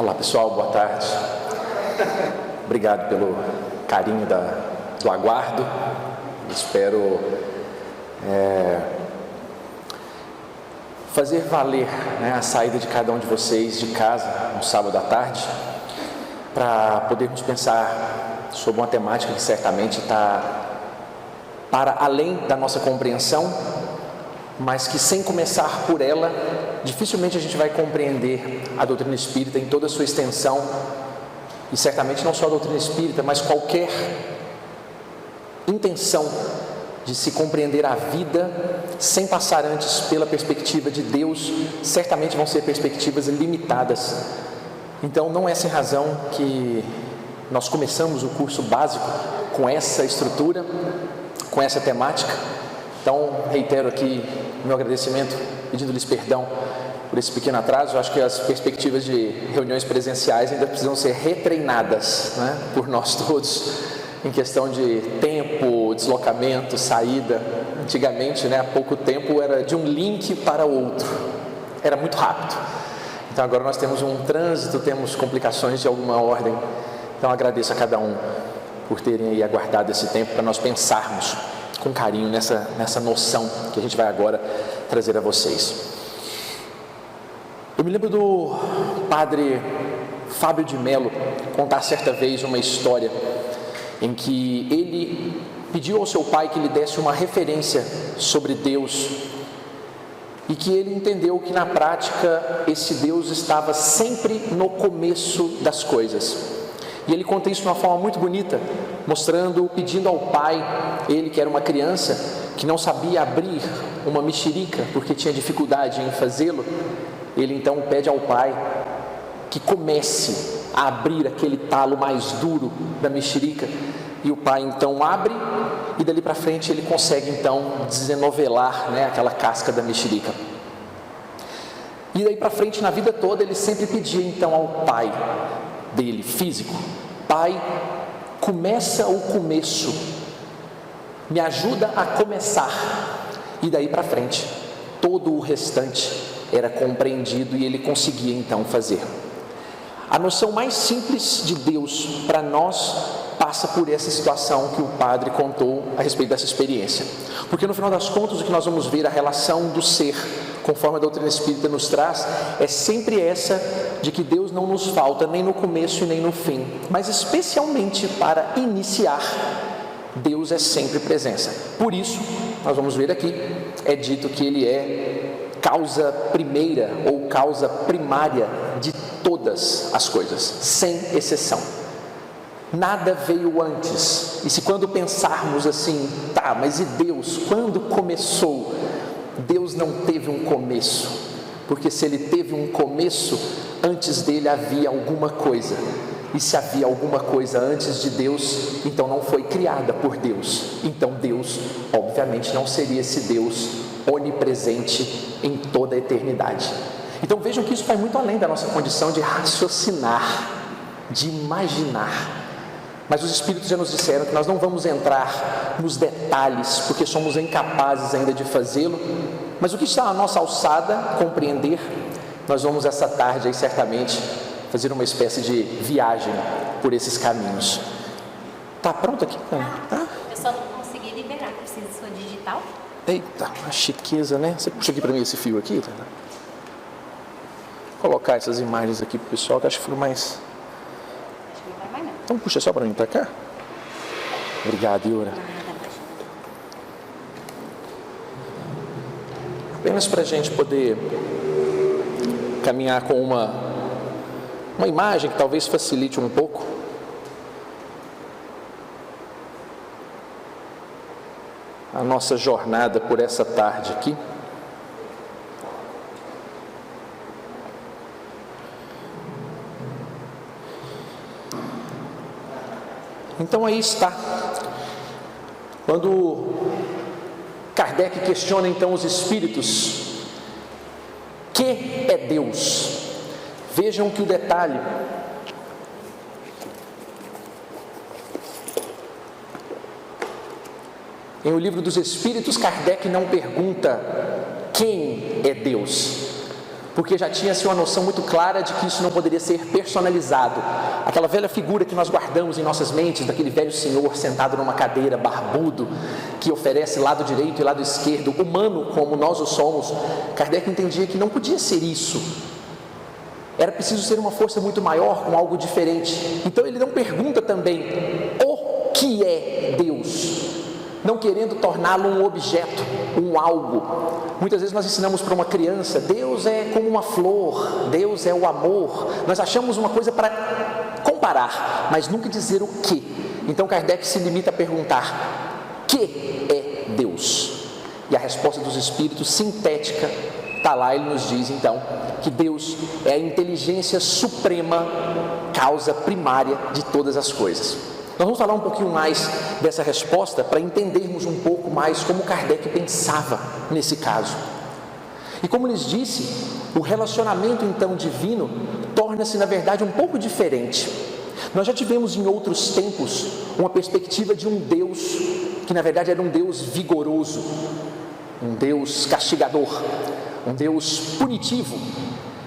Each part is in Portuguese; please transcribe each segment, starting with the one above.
Olá pessoal, boa tarde. Obrigado pelo carinho do aguardo. Espero fazer valer, a saída de cada um de vocês de casa no sábado à tarde, para podermos pensar sobre uma temática que certamente está para além da nossa compreensão, mas que sem começar por ela, dificilmente a gente vai compreender a doutrina espírita em toda a sua extensão, e certamente não só a doutrina espírita, mas qualquer intenção de se compreender a vida sem passar antes pela perspectiva de Deus, certamente vão ser perspectivas limitadas. Então não é sem razão que nós começamos o curso básico com essa estrutura, com essa temática. Então reitero aqui meu agradecimento, pedindo-lhes perdão por esse pequeno atraso. Eu acho que as perspectivas de reuniões presenciais ainda precisam ser retreinadas, por nós todos, em questão de tempo, deslocamento, saída. Antigamente, há pouco tempo, era de um link para outro, era muito rápido. Então agora nós temos um trânsito, temos complicações de alguma ordem. Então agradeço a cada um por terem aí aguardado esse tempo para nós pensarmos com carinho nessa noção que a gente vai agora trazer a vocês. Eu me lembro do padre Fábio de Mello contar certa vez uma história em que ele pediu ao seu pai que lhe desse uma referência sobre Deus, e que ele entendeu que na prática esse Deus estava sempre no começo das coisas. E ele conta isso de uma forma muito bonita, pedindo ao pai, ele que era uma criança, que não sabia abrir uma mexerica porque tinha dificuldade em fazê-lo, ele então pede ao pai que comece a abrir aquele talo mais duro da mexerica, e o pai então abre, e dali para frente ele consegue então desenovelar, aquela casca da mexerica. E daí para frente, na vida toda, ele sempre pedia então ao pai dele, físico: pai, começa o começo, me ajuda a começar. E daí para frente, todo o restante era compreendido e ele conseguia então fazer. A noção mais simples de Deus para nós passa por essa situação que o padre contou a respeito dessa experiência. Porque no final das contas, o que nós vamos ver, a relação do ser, conforme a doutrina espírita nos traz, é sempre essa de que Deus não nos falta nem no começo e nem no fim, mas especialmente para iniciar, Deus é sempre presença. Por isso, nós vamos ver aqui, é dito que Ele é causa primeira ou causa primária de todas as coisas, sem exceção. Nada veio antes. E se quando pensarmos assim, mas e Deus? Quando começou? Deus não teve um começo, porque se Ele teve um começo, antes dele havia alguma coisa. E se havia alguma coisa antes de Deus, então não foi criada por Deus. Então Deus, obviamente, não seria esse Deus onipresente em toda a eternidade. Então vejam que isso vai muito além da nossa condição de raciocinar, de imaginar. Mas os Espíritos já nos disseram que nós não vamos entrar nos detalhes, porque somos incapazes ainda de fazê-lo, mas o que está à nossa alçada, compreender, nós vamos essa tarde aí certamente fazer uma espécie de viagem por esses caminhos. Tá pronto aqui? Tá? Eu só não consegui liberar, precisa de sua digital. Eita, uma chiqueza, né? Você puxa aqui para mim esse fio aqui, tá? Vou colocar essas imagens aqui pro pessoal, que acho que foram mais... Então puxa só para mim, para cá. Obrigado, Iura. Apenas para a gente poder caminhar com uma imagem que talvez facilite um pouco. A nossa jornada por essa tarde aqui. Então aí está, quando Kardec questiona então os espíritos, que é Deus? Vejam que o detalhe, em O Livro dos Espíritos, Kardec não pergunta quem é Deus, porque já tinha-se uma noção muito clara de que isso não poderia ser personalizado. Aquela velha figura que nós guardamos em nossas mentes, daquele velho senhor sentado numa cadeira, barbudo, que oferece lado direito e lado esquerdo, humano como nós o somos, Kardec entendia que não podia ser isso. Era preciso ser uma força muito maior, com algo diferente. Então ele não pergunta também o que é Deus, não querendo torná-lo um objeto, um algo. Muitas vezes nós ensinamos para uma criança: Deus é como uma flor, Deus é o amor. Nós achamos uma coisa para comparar, mas nunca dizer o que. Então Kardec se limita a perguntar: que é Deus? E a resposta dos Espíritos, sintética, está lá. Ele nos diz então que Deus é a inteligência suprema, causa primária de todas as coisas. Nós vamos falar um pouquinho mais dessa resposta para entendermos um pouco mais como Kardec pensava nesse caso. E como lhes disse, o relacionamento então divino torna-se na verdade um pouco diferente. Nós já tivemos em outros tempos uma perspectiva de um Deus que na verdade era um Deus vigoroso, um Deus castigador, um Deus punitivo.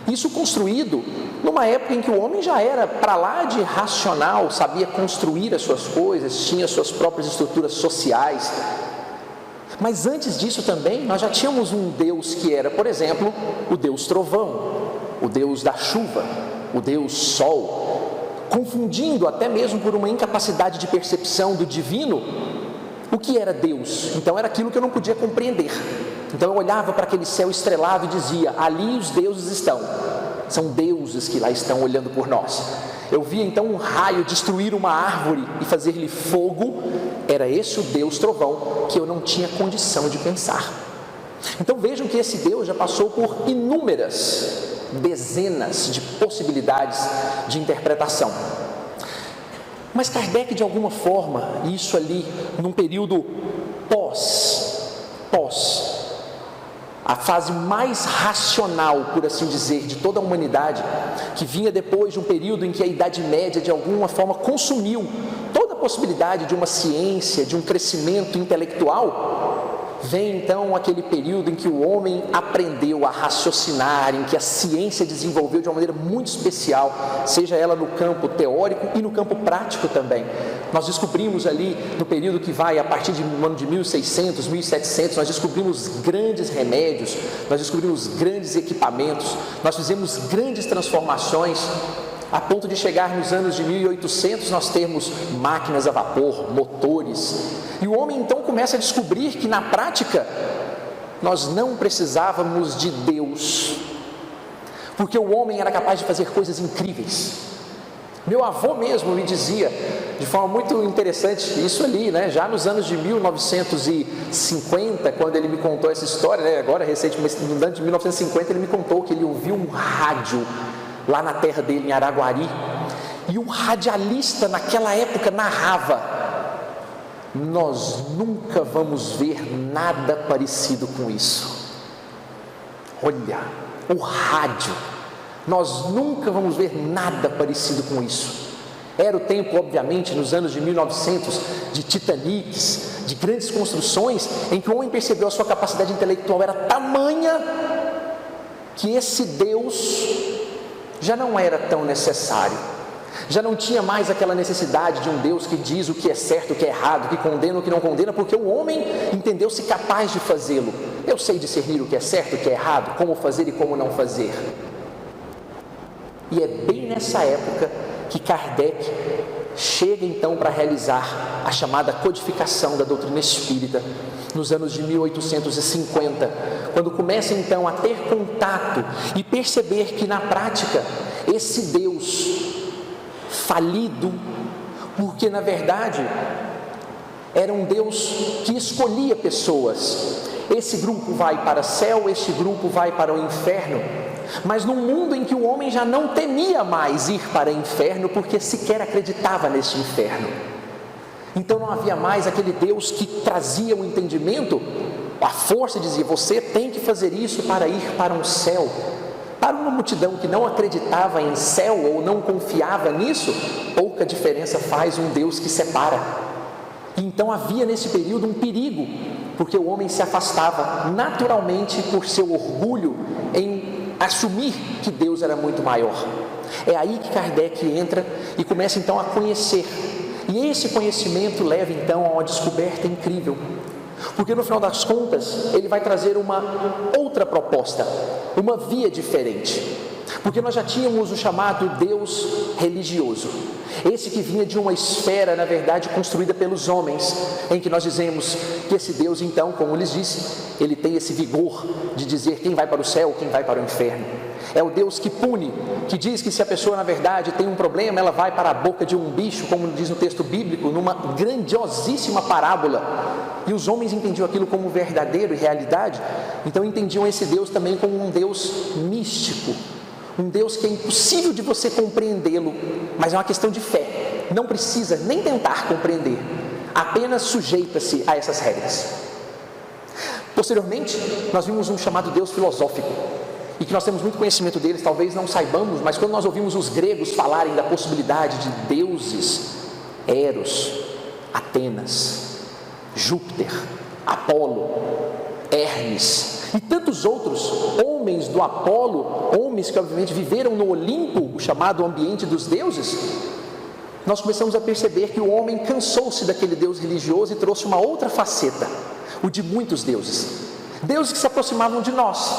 Isso construído numa época em que o homem já era para lá de racional, sabia construir as suas coisas, tinha suas próprias estruturas sociais. Mas antes disso também, nós já tínhamos um Deus que era, por exemplo, o Deus trovão, o Deus da chuva, o Deus sol, confundindo até mesmo por uma incapacidade de percepção do divino, o que era Deus. Então era aquilo que eu não podia compreender. Então eu olhava para aquele céu estrelado e dizia: ali os deuses estão. São deuses que lá estão olhando por nós. Eu via então um raio destruir uma árvore e fazer-lhe fogo. Era esse o Deus trovão que eu não tinha condição de pensar. Então vejam que esse Deus já passou por inúmeras dezenas de possibilidades de interpretação. Mas Kardec, de alguma forma, isso ali num período pós a fase mais racional, por assim dizer, de toda a humanidade, que vinha depois de um período em que a Idade Média de alguma forma consumiu toda a possibilidade de uma ciência, de um crescimento intelectual, vem então aquele período em que o homem aprendeu a raciocinar, em que a ciência desenvolveu de uma maneira muito especial, seja ela no campo teórico e no campo prático também. Nós descobrimos ali, no período que vai a partir do ano de 1600, 1700, nós descobrimos grandes remédios, nós descobrimos grandes equipamentos, nós fizemos grandes transformações, a ponto de chegar nos anos de 1800 nós termos máquinas a vapor, motores, e o homem então começa a descobrir que na prática nós não precisávamos de Deus, porque o homem era capaz de fazer coisas incríveis. Meu avô mesmo me dizia, de forma muito interessante, isso ali, já nos anos de 1950, quando ele me contou essa história, agora recentemente, no ano de 1950, ele me contou que ele ouviu um rádio lá na terra dele, em Araguari, e o radialista naquela época narrava: nós nunca vamos ver nada parecido com isso. Olha, o rádio, nós nunca vamos ver nada parecido com isso. Era o tempo, obviamente, nos anos de 1900, de Titanics, de grandes construções, em que o homem percebeu a sua capacidade intelectual era tamanha que esse Deus já não era tão necessário. Já não tinha mais aquela necessidade de um Deus que diz o que é certo, o que é errado, que condena o que não condena, porque o homem entendeu-se capaz de fazê-lo. Eu sei discernir o que é certo, o que é errado, como fazer e como não fazer. E é bem nessa época que Kardec chega então para realizar a chamada codificação da doutrina espírita, nos anos de 1850, quando começa então a ter contato e perceber que na prática esse Deus falido, porque na verdade era um Deus que escolhia pessoas. Esse grupo vai para o céu, este grupo vai para o inferno, mas num mundo em que o homem já não temia mais ir para o inferno, porque sequer acreditava neste inferno. Então não havia mais aquele Deus que trazia o entendimento, a força dizia: você tem que fazer isso para ir para um céu. Para uma multidão que não acreditava em céu ou não confiava nisso, pouca diferença faz um Deus que separa. Então havia nesse período um perigo, porque o homem se afastava naturalmente por seu orgulho em assumir que Deus era muito maior. É aí que Kardec entra e começa então a conhecer. E esse conhecimento leva então a uma descoberta incrível. Porque no final das contas, ele vai trazer uma outra proposta, uma via diferente. Porque nós já tínhamos o chamado Deus religioso, esse que vinha de uma esfera, na verdade, construída pelos homens, em que nós dizemos que esse Deus, então, como lhes disse, ele tem esse vigor de dizer quem vai para o céu, quem vai para o inferno. É o Deus que pune, que diz que se a pessoa, na verdade, tem um problema, ela vai para a boca de um bicho, como diz no texto bíblico, numa grandiosíssima parábola. E os homens entendiam aquilo como verdadeiro e realidade, então entendiam esse Deus também como um Deus místico, um Deus que é impossível de você compreendê-lo, mas é uma questão de fé, não precisa nem tentar compreender, apenas sujeita-se a essas regras. Posteriormente, nós vimos um chamado Deus filosófico, e que nós temos muito conhecimento deles, talvez não saibamos, mas quando nós ouvimos os gregos falarem da possibilidade de deuses, Eros, Atenas, Júpiter, Apolo, Hermes e tantos outros homens do Apolo, homens que obviamente viveram no Olimpo, o chamado ambiente dos deuses, nós começamos a perceber que o homem cansou-se daquele Deus religioso e trouxe uma outra faceta, o de muitos deuses, deuses que se aproximavam de nós.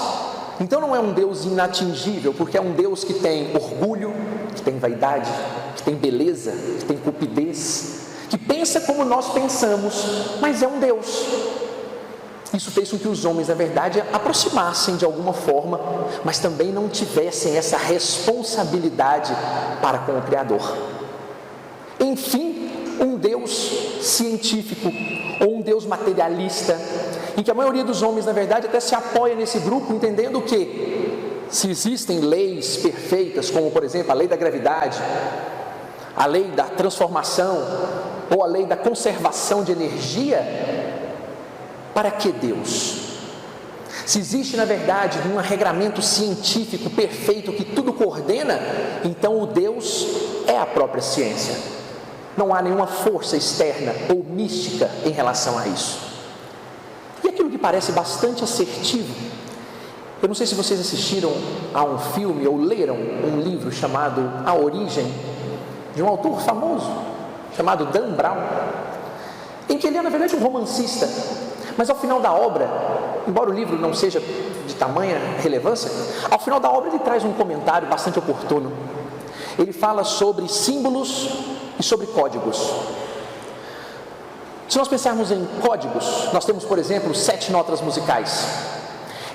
Então não é um Deus inatingível, porque é um Deus que tem orgulho, que tem vaidade, que tem beleza, que tem cupidez, que pensa como nós pensamos, mas é um Deus. Isso fez com que os homens, na verdade, aproximassem de alguma forma, mas também não tivessem essa responsabilidade para com o Criador. Enfim, um Deus científico, ou um Deus materialista, em que a maioria dos homens, na verdade, até se apoia nesse grupo, entendendo que se existem leis perfeitas, como por exemplo a lei da gravidade, a lei da transformação, ou a lei da conservação de energia, para que Deus? Se existe, na verdade, um regramento científico perfeito que tudo coordena, então o Deus é a própria ciência. Não há nenhuma força externa ou mística em relação a isso. E aquilo que parece bastante assertivo, eu não sei se vocês assistiram a um filme ou leram um livro chamado A Origem, de um autor famoso, chamado Dan Brown, em que ele é, na verdade, um romancista, mas ao final da obra, embora o livro não seja de tamanha relevância, ao final da obra ele traz um comentário bastante oportuno. Ele fala sobre símbolos e sobre códigos. Se nós pensarmos em códigos, nós temos, por exemplo, 7 notas musicais.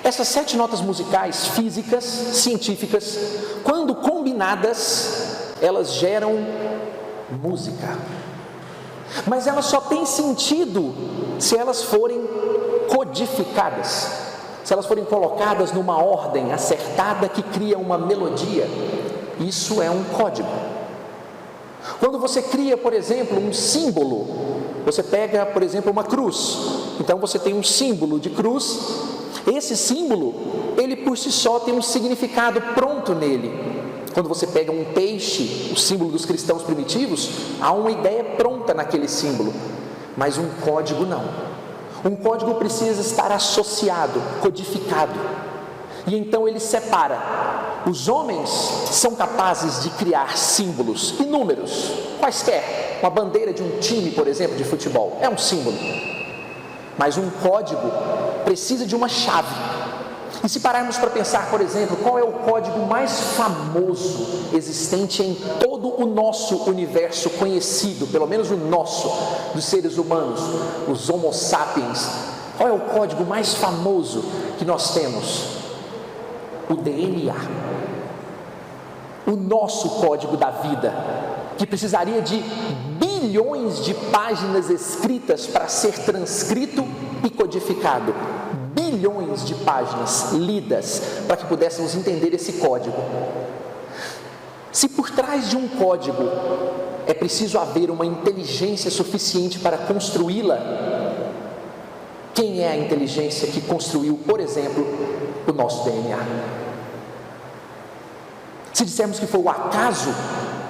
Essas 7 notas musicais físicas, científicas, quando combinadas, elas geram música. Mas elas só têm sentido se elas forem codificadas, se elas forem colocadas numa ordem acertada que cria uma melodia. Isso é um código. Quando você cria, por exemplo, um símbolo, você pega, por exemplo, uma cruz, então você tem um símbolo de cruz. Esse símbolo, ele por si só tem um significado pronto nele. Quando você pega um peixe, o símbolo dos cristãos primitivos, há uma ideia pronta naquele símbolo, mas um código não. Um código precisa estar associado, codificado, e então ele separa. Os homens são capazes de criar símbolos inúmeros, quaisquer. Uma bandeira de um time, por exemplo, de futebol, é um símbolo, mas um código precisa de uma chave. E se pararmos para pensar, por exemplo, qual é o código mais famoso existente em todo o nosso universo conhecido, pelo menos o nosso, dos seres humanos, os Homo sapiens, qual é o código mais famoso que nós temos? O DNA. O nosso código da vida, que precisaria de bilhões de páginas escritas para ser transcrito e codificado. Bilhões de páginas lidas para que pudéssemos entender esse código. Se por trás de um código é preciso haver uma inteligência suficiente para construí-la, quem é a inteligência que construiu, por exemplo, o nosso DNA? Se dissermos que foi o acaso,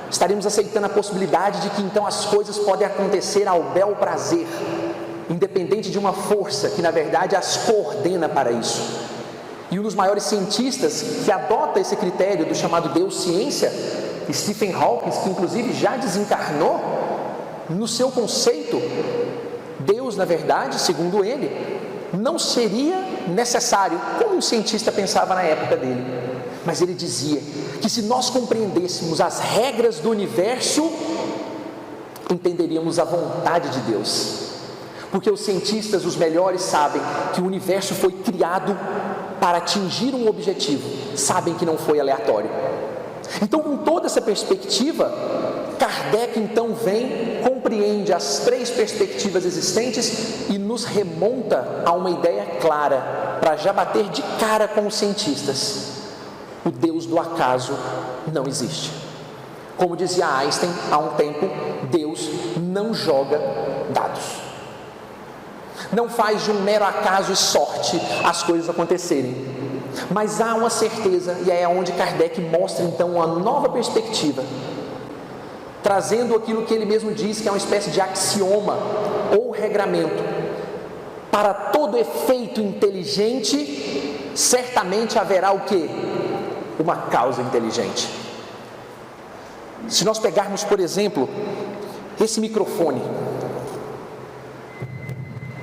estaremos aceitando a possibilidade de que então as coisas podem acontecer ao bel prazer, independente de uma força que na verdade as coordena para isso. E um dos maiores cientistas que adota esse critério do chamado Deus ciência, Stephen Hawking, que inclusive já desencarnou, no seu conceito, Deus, na verdade, segundo ele, não seria necessário, como um cientista pensava na época dele, mas ele dizia que se nós compreendêssemos as regras do universo, entenderíamos a vontade de Deus, porque os cientistas, os melhores, sabem que o universo foi criado para atingir um objetivo, sabem que não foi aleatório. Então, com toda essa perspectiva, Kardec então vem, compreende as três perspectivas existentes e nos remonta a uma ideia clara, para já bater de cara com os cientistas: o Deus do acaso não existe. Como dizia Einstein há um tempo, Deus não joga dados, não faz de um mero acaso e sorte as coisas acontecerem. Mas há uma certeza, e é onde Kardec mostra então uma nova perspectiva, trazendo aquilo que ele mesmo diz que é uma espécie de axioma ou regramento: para todo efeito inteligente, certamente haverá o quê? Uma causa inteligente. Se nós pegarmos, por exemplo, esse microfone,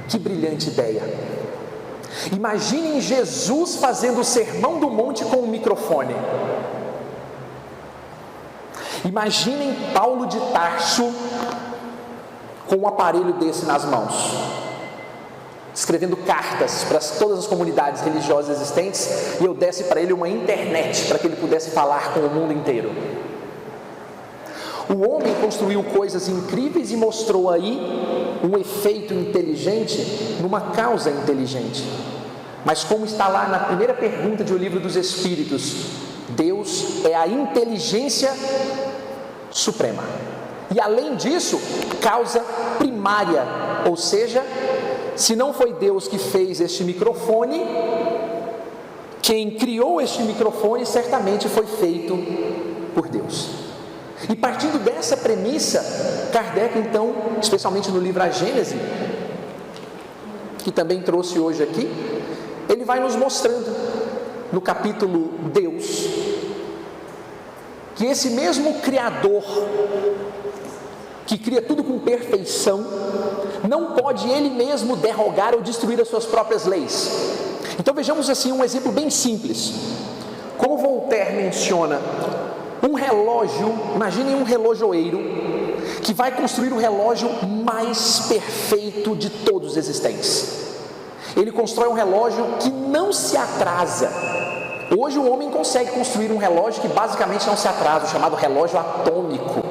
que brilhante ideia! Imaginem Jesus fazendo o Sermão do Monte com um microfone. Imaginem Paulo de Tarso com um aparelho desse nas mãos, escrevendo cartas para todas as comunidades religiosas existentes, e eu desse para ele uma internet para que ele pudesse falar com o mundo inteiro. O homem construiu coisas incríveis e mostrou aí um efeito inteligente numa causa inteligente. Mas como está lá na primeira pergunta de O Livro dos Espíritos, Deus é a inteligência suprema. E além disso, causa primária, ou seja, se não foi Deus que fez este microfone, quem criou este microfone certamente foi feito por Deus. E partindo dessa premissa, Kardec então, especialmente no livro A Gênese, que também trouxe hoje aqui, ele vai nos mostrando, no capítulo Deus, que esse mesmo Criador, que cria tudo com perfeição, não pode ele mesmo derrogar ou destruir as suas próprias leis. Então vejamos assim um exemplo bem simples. Como Voltaire menciona, um relógio, imaginem um relojoeiro que vai construir o relógio mais perfeito de todos os existentes. Ele constrói um relógio que não se atrasa. Hoje o homem consegue construir um relógio que basicamente não se atrasa, o chamado relógio atômico.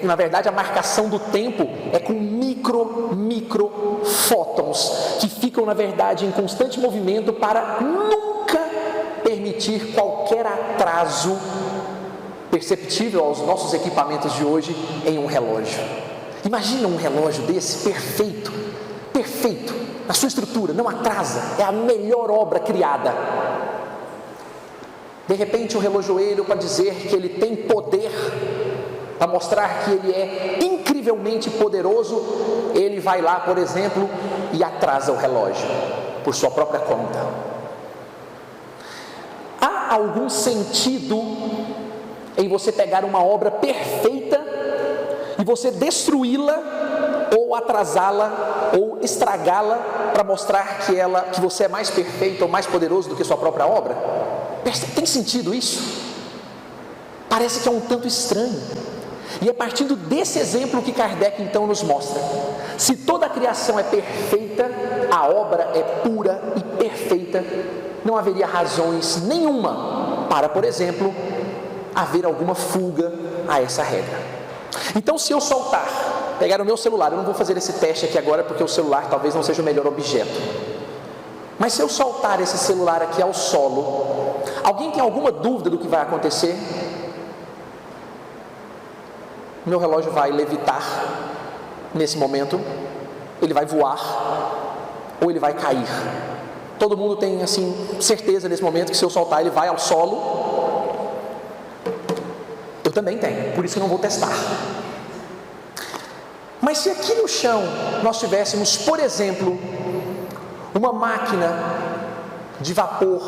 Na verdade, a marcação do tempo é com micro fótons, que ficam, na verdade, em constante movimento para nunca permitir qualquer atraso perceptível aos nossos equipamentos de hoje em um relógio. Imagina um relógio desse perfeito, na sua estrutura, não atrasa, é a melhor obra criada. De repente o relojoeiro, para dizer que ele tem poder, para mostrar que ele é incrivelmente poderoso, ele vai lá, por exemplo, e atrasa o relógio, por sua própria conta. Há algum sentido em você pegar uma obra perfeita e você destruí-la, ou atrasá-la, ou estragá-la, para mostrar que você é mais perfeito ou mais poderoso do que sua própria obra? Tem sentido isso? Parece que é um tanto estranho. E é partindo desse exemplo que Kardec então nos mostra: se toda a criação é perfeita, a obra é pura e perfeita, não haveria razões nenhuma para, por exemplo, haver alguma fuga a essa regra. Então, se eu soltar, pegar o meu celular, eu não vou fazer esse teste aqui agora porque o celular talvez não seja o melhor objeto, mas se eu soltar esse celular aqui ao solo, alguém tem alguma dúvida do que vai acontecer? Meu relógio vai levitar nesse momento, ele vai voar, ou ele vai cair. Todo mundo tem assim certeza nesse momento que se eu soltar ele vai ao solo. Eu também tenho, por isso que eu não vou testar. Mas se aqui no chão nós tivéssemos, por exemplo, uma máquina de vapor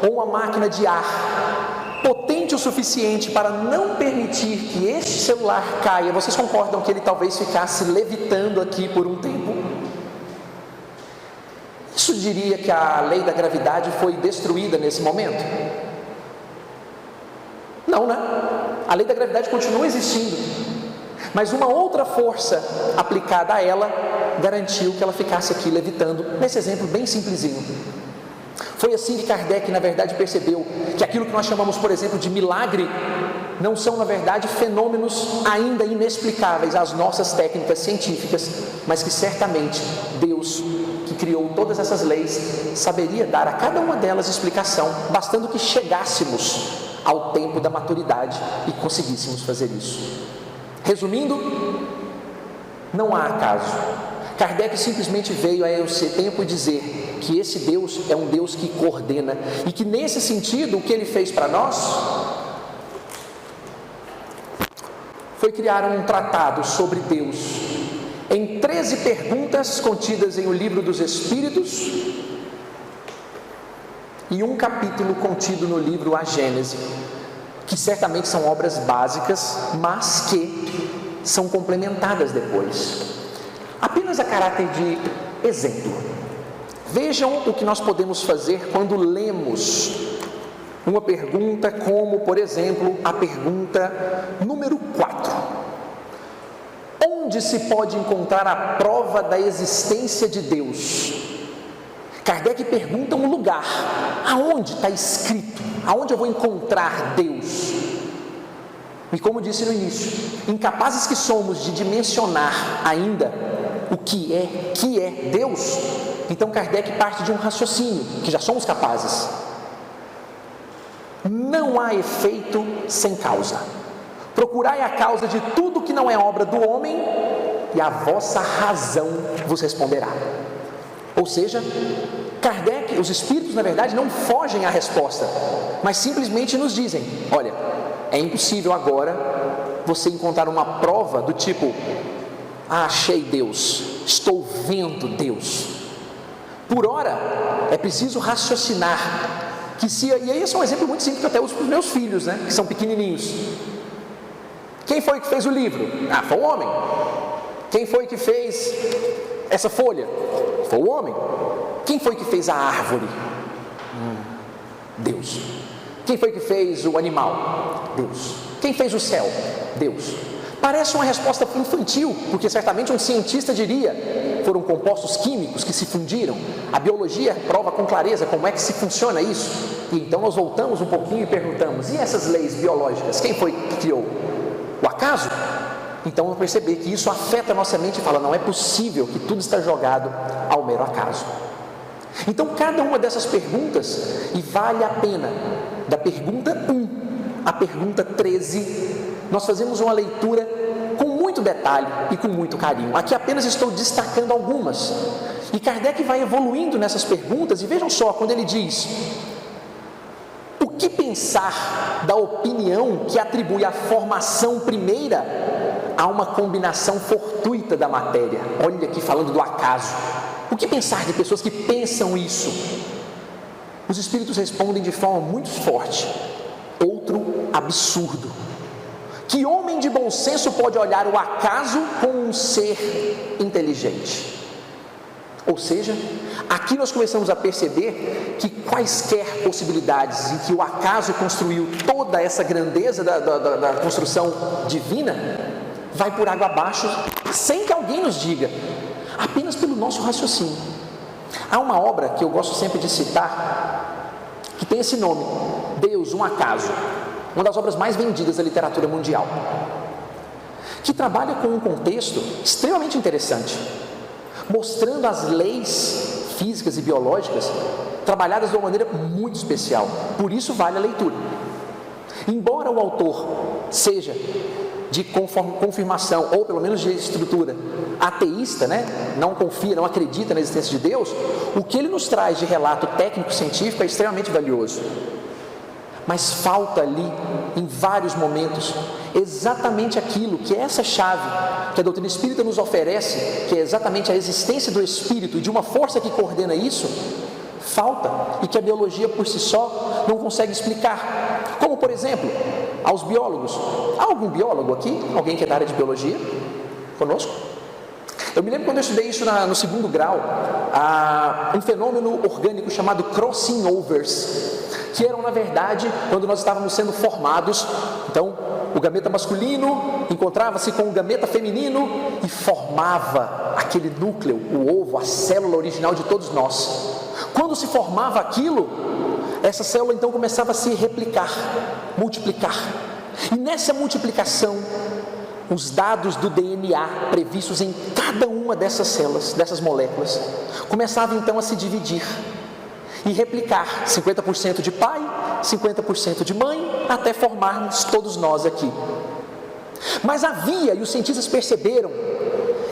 ou uma máquina de ar potente o suficiente para não permitir que este celular caia, vocês concordam que ele talvez ficasse levitando aqui por um tempo? Isso diria que a lei da gravidade foi destruída nesse momento? Não, né? A lei da gravidade continua existindo, mas uma outra força aplicada a ela garantiu que ela ficasse aqui levitando, nesse exemplo bem simplesinho. Foi assim que Kardec, na verdade, percebeu que aquilo que nós chamamos, por exemplo, de milagre, não são, na verdade, fenômenos ainda inexplicáveis às nossas técnicas científicas, mas que certamente Deus, que criou todas essas leis, saberia dar a cada uma delas explicação, bastando que chegássemos ao tempo da maturidade e conseguíssemos fazer isso. Resumindo, não há acaso. Kardec simplesmente veio a esse tempo dizer que esse Deus é um Deus que coordena, e que nesse sentido o que ele fez para nós foi criar um tratado sobre Deus em 13 perguntas contidas em O Livro dos Espíritos e um capítulo contido no livro A Gênese, que certamente são obras básicas, mas que são complementadas depois. Apenas a caráter de exemplo, vejam o que nós podemos fazer quando lemos uma pergunta como, por exemplo, a pergunta número 4. Onde se pode encontrar a prova da existência de Deus? Kardec pergunta um lugar. Aonde está escrito? Aonde eu vou encontrar Deus? E como disse no início, incapazes que somos de dimensionar ainda o que é Deus, então Kardec parte de um raciocínio, que já somos capazes. Não há efeito sem causa. Procurai a causa de tudo que não é obra do homem, e a vossa razão vos responderá. Ou seja, Kardec, os espíritos na verdade não fogem à resposta, mas simplesmente nos dizem: olha, é impossível agora você encontrar uma prova do tipo: achei Deus, estou vendo Deus. Por ora, é preciso raciocinar. E aí esse é um exemplo muito simples que eu até uso para os meus filhos, né, que são pequenininhos. Quem foi que fez o livro? Foi o homem. Quem foi que fez essa folha? Foi o homem. Quem foi que fez a árvore? Deus. Quem foi que fez o animal? Deus. Quem fez o céu? Deus. Parece uma resposta infantil, porque certamente um cientista diria: foram compostos químicos que se fundiram. A biologia prova com clareza como é que se funciona isso. E então nós voltamos um pouquinho e perguntamos: e essas leis biológicas, quem foi que criou? O acaso? Então vamos perceber que isso afeta a nossa mente e fala: não é possível que tudo está jogado ao mero acaso. Então cada uma dessas perguntas, e vale a pena, da pergunta 1 à pergunta 13, nós fazemos uma leitura com muito detalhe e com muito carinho. Aqui apenas estou destacando algumas. E Kardec vai evoluindo nessas perguntas, e vejam só, quando ele diz: o que pensar da opinião que atribui a formação primeira a uma combinação fortuita da matéria? Olha aqui falando do acaso. O que pensar de pessoas que pensam isso? Os espíritos respondem de forma muito forte: outro absurdo. Que homem de bom senso pode olhar o acaso como um ser inteligente? Ou seja, aqui nós começamos a perceber que quaisquer possibilidades em que o acaso construiu toda essa grandeza da construção divina, vai por água abaixo, sem que alguém nos diga, apenas pelo nosso raciocínio. Há uma obra que eu gosto sempre de citar, que tem esse nome: Deus, um acaso. Uma das obras mais vendidas da literatura mundial, que trabalha com um contexto extremamente interessante, mostrando as leis físicas e biológicas trabalhadas de uma maneira muito especial. Por isso vale a leitura. Embora o autor seja de confirmação, ou pelo menos de estrutura ateísta, não confia, não acredita na existência de Deus, o que ele nos traz de relato técnico-científico é extremamente valioso. Mas falta ali, em vários momentos, exatamente aquilo que é essa chave que a doutrina espírita nos oferece, que é exatamente a existência do Espírito e de uma força que coordena isso. falta e que a biologia por si só não consegue explicar. Como, por exemplo, aos biólogos. Há algum biólogo aqui? Alguém que é da área de biologia? Conosco? Eu me lembro quando eu estudei isso no segundo grau, um fenômeno orgânico chamado crossing overs, que eram, na verdade, quando nós estávamos sendo formados. Então, o gameta masculino encontrava-se com o gameta feminino e formava aquele núcleo, o ovo, a célula original de todos nós. Quando se formava aquilo, essa célula então começava a se replicar, multiplicar. E nessa multiplicação, os dados do DNA previstos em cada uma dessas células, dessas moléculas, começavam então a se dividir e replicar 50% de pai, 50% de mãe, até formarmos todos nós aqui. Mas havia, e os cientistas perceberam,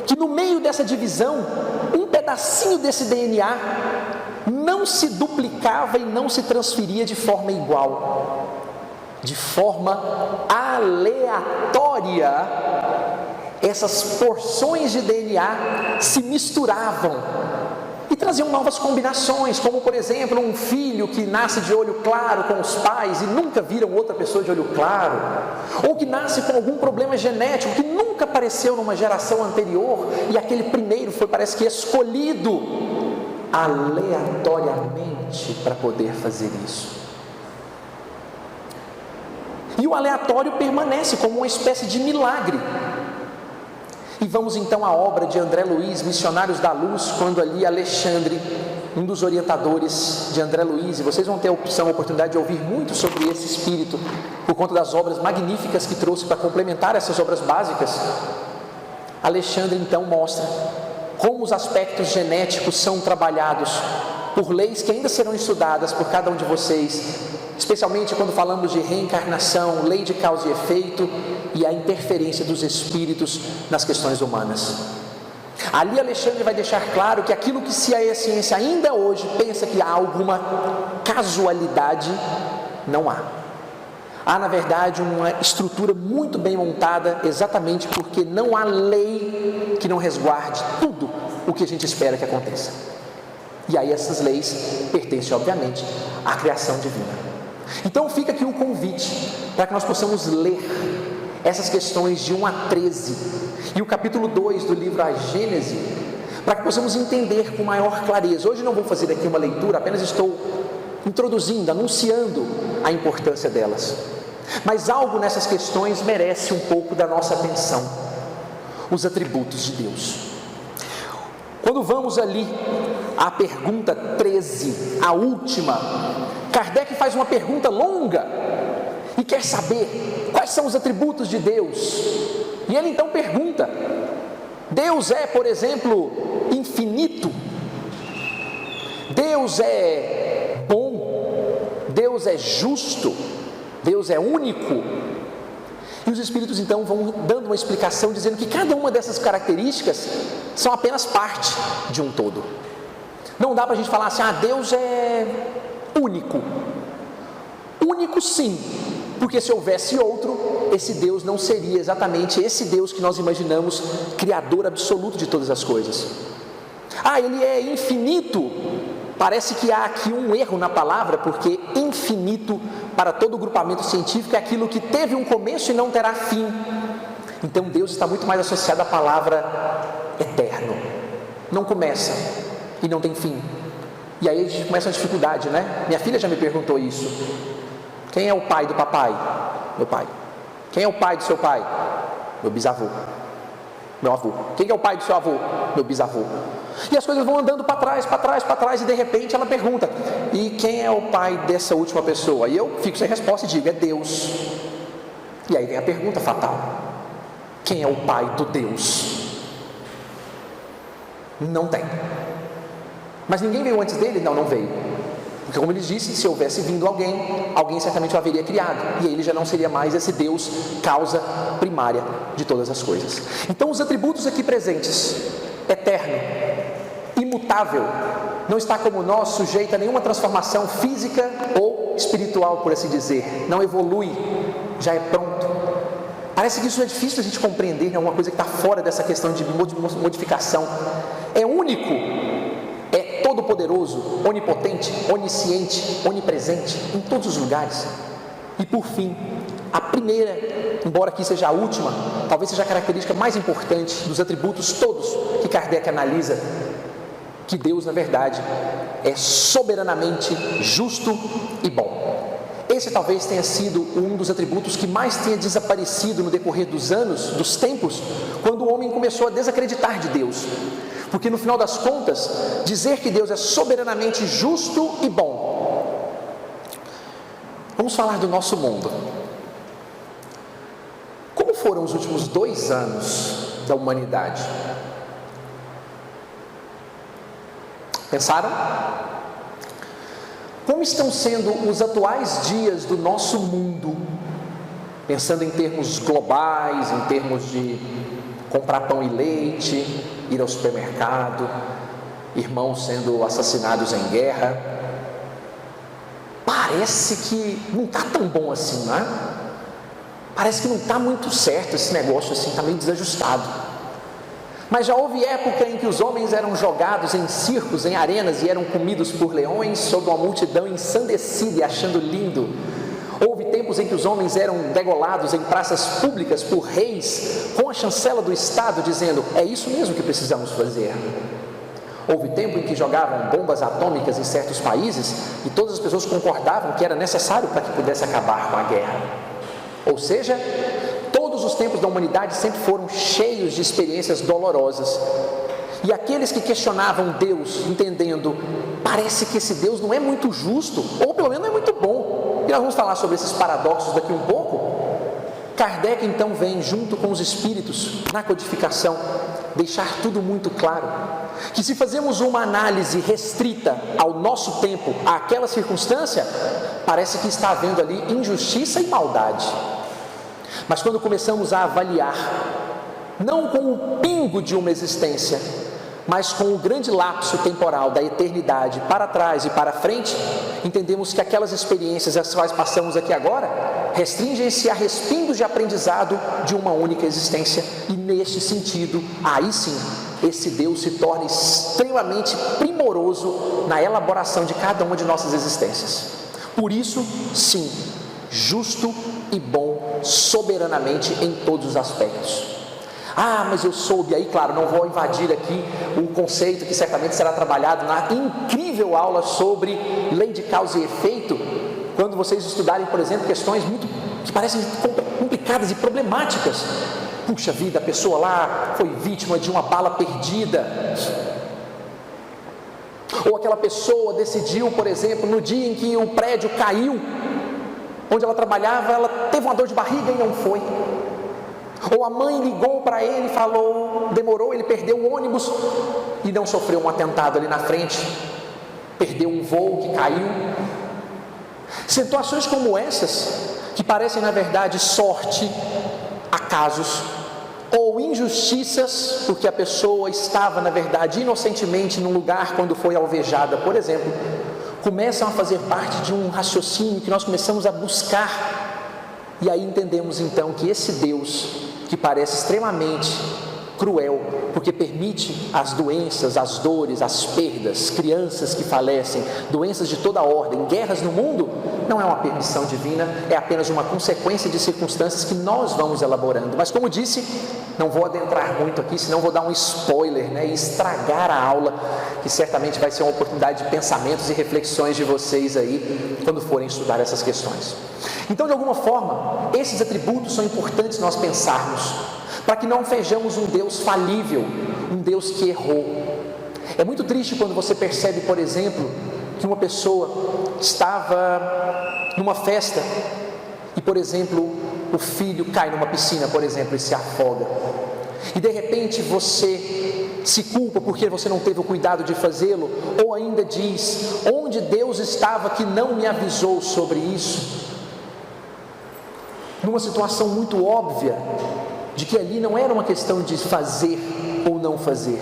que no meio dessa divisão, um pedacinho desse DNA não se duplicava e não se transferia de forma igual. De forma aleatória, essas porções de DNA se misturavam e traziam novas combinações, como por exemplo um filho que nasce de olho claro com os pais e nunca viram outra pessoa de olho claro, ou que nasce com algum problema genético que nunca apareceu numa geração anterior e aquele primeiro foi, parece que, escolhido aleatoriamente para poder fazer isso. E o aleatório permanece como uma espécie de milagre. E vamos então à obra de André Luiz, Missionários da Luz, quando ali Alexandre, um dos orientadores de André Luiz, e vocês vão ter a oportunidade de ouvir muito sobre esse espírito, por conta das obras magníficas que trouxe para complementar essas obras básicas. Alexandre então mostra como os aspectos genéticos são trabalhados por leis que ainda serão estudadas por cada um de vocês, especialmente quando falamos de reencarnação, lei de causa e efeito e a interferência dos espíritos nas questões humanas. Ali Alexandre vai deixar claro que aquilo que a ciência ainda hoje pensa que há alguma casualidade, não há. Há, na verdade, uma estrutura muito bem montada, exatamente porque não há lei que não resguarde tudo o que a gente espera que aconteça. E aí essas leis pertencem, obviamente, à criação divina. Então fica aqui o convite para que nós possamos ler essas questões de 1 a 13 e o capítulo 2 do livro A Gênese, para que possamos entender com maior clareza. Hoje não vou fazer aqui uma leitura, apenas estou introduzindo, anunciando a importância delas. Mas algo nessas questões merece um pouco da nossa atenção: os atributos de Deus. Quando vamos ali à pergunta 13, a última, Kardec faz uma pergunta longa e quer saber quais são os atributos de Deus. E ele então pergunta: Deus é, por exemplo, infinito? Deus é bom? Deus é justo? Deus é único? E os espíritos então vão dando uma explicação, dizendo que cada uma dessas características são apenas parte de um todo. Não dá para a gente falar assim: Deus é único. Único sim, porque se houvesse outro, esse Deus não seria exatamente esse Deus que nós imaginamos, criador absoluto de todas as coisas. Ele é infinito. Parece que há aqui um erro na palavra, porque infinito para todo o grupamento científico é aquilo que teve um começo e não terá fim. Então Deus está muito mais associado à palavra eterno. Não começa e não tem fim. E aí a gente começa a dificuldade, né? Minha filha já me perguntou isso. Quem é o pai do papai? Meu pai. Quem é o pai do seu pai? Meu bisavô. Meu avô. Quem é o pai do seu avô? Meu bisavô. E as coisas vão andando para trás, e de repente ela pergunta: e quem é o pai dessa última pessoa? E eu fico sem resposta e digo: é Deus. E aí vem a pergunta fatal: quem é o pai do Deus? Não tem. Mas ninguém veio antes dele? Não veio. Porque, como ele disse, se houvesse vindo alguém certamente o haveria criado, e ele já não seria mais esse Deus, causa primária de todas as coisas. Então os atributos aqui presentes: eterno, imutável, não está como nós sujeito a nenhuma transformação física ou espiritual, por assim dizer, não evolui, já é pronto. Parece que isso é difícil a gente compreender, é uma coisa que está fora dessa questão de modificação. É único, é todo todo-poderoso, onipotente, onisciente, onipresente, em todos os lugares. E por fim, a primeira, embora aqui seja a última, talvez seja a característica mais importante dos atributos todos que Kardec analisa, que Deus, na verdade, é soberanamente justo e bom. Esse talvez tenha sido um dos atributos que mais tenha desaparecido no decorrer dos anos, dos tempos, quando o homem começou a desacreditar de Deus. Porque no final das contas, dizer que Deus é soberanamente justo e bom. Vamos falar do nosso mundo. Como foram os últimos 2 anos da humanidade? Pensaram? Como estão sendo os atuais dias do nosso mundo? Pensando em termos globais, em termos de comprar pão e leite, ir ao supermercado, irmãos sendo assassinados em guerra. Parece que não está tão bom assim, não é? Parece que não está muito certo esse negócio assim, está meio desajustado. Mas já houve época em que os homens eram jogados em circos, em arenas, e eram comidos por leões, sob uma multidão ensandecida e achando lindo. Houve tempos em que os homens eram degolados em praças públicas por reis, com a chancela do Estado dizendo: é isso mesmo que precisamos fazer. Houve tempo em que jogavam bombas atômicas em certos países, e todas as pessoas concordavam que era necessário para que pudesse acabar com a guerra. Ou seja, todos os tempos da humanidade sempre foram cheios de experiências dolorosas. E aqueles que questionavam Deus, entendendo, parece que esse Deus não é muito justo, ou pelo menos não é muito bom. E nós vamos falar sobre esses paradoxos daqui um pouco. Kardec então vem, junto com os espíritos, na codificação, deixar tudo muito claro, que se fazemos uma análise restrita ao nosso tempo, àquela circunstância, parece que está havendo ali injustiça e maldade. Mas quando começamos a avaliar, não com o pingo de uma existência, mas com o grande lapso temporal da eternidade para trás e para frente, entendemos que aquelas experiências as quais passamos aqui agora restringem-se a respingos de aprendizado de uma única existência, e neste sentido, aí sim, esse Deus se torna extremamente primoroso na elaboração de cada uma de nossas existências. Por isso, sim, justo e bom soberanamente em todos os aspectos. Ah, mas eu soube, aí claro, não vou invadir aqui o conceito que certamente será trabalhado na incrível aula sobre lei de causa e efeito, quando vocês estudarem, por exemplo, questões que parecem complicadas e problemáticas. Puxa vida, a pessoa lá foi vítima de uma bala perdida, ou aquela pessoa decidiu, por exemplo, no dia em que o prédio caiu, onde ela trabalhava, ela teve uma dor de barriga e não foi. Ou a mãe ligou para ele e falou, demorou, ele perdeu o ônibus e não sofreu um atentado ali na frente, perdeu um voo que caiu. Situações como essas, que parecem na verdade sorte, acasos, ou injustiças, porque a pessoa estava na verdade inocentemente num lugar quando foi alvejada, por exemplo, começam a fazer parte de um raciocínio que nós começamos a buscar, e aí entendemos então que esse Deus, que parece extremamente cruel, porque permite as doenças, as dores, as perdas, crianças que falecem, doenças de toda ordem, guerras no mundo, não é uma permissão divina, é apenas uma consequência de circunstâncias que nós vamos elaborando. Mas como disse, não vou adentrar muito aqui, senão vou dar um spoiler, e estragar a aula, que certamente vai ser uma oportunidade de pensamentos e reflexões de vocês aí, quando forem estudar essas questões. Então, de alguma forma, esses atributos são importantes nós pensarmos, para que não vejamos um Deus falível, um Deus que errou. É muito triste quando você percebe, por exemplo, que uma pessoa estava numa festa e, por exemplo, o filho cai numa piscina, por exemplo, e se afoga. E de repente você se culpa porque você não teve o cuidado de fazê-lo, ou ainda diz, onde Deus estava que não me avisou sobre isso? Numa situação muito óbvia, de que ali não era uma questão de fazer ou não fazer.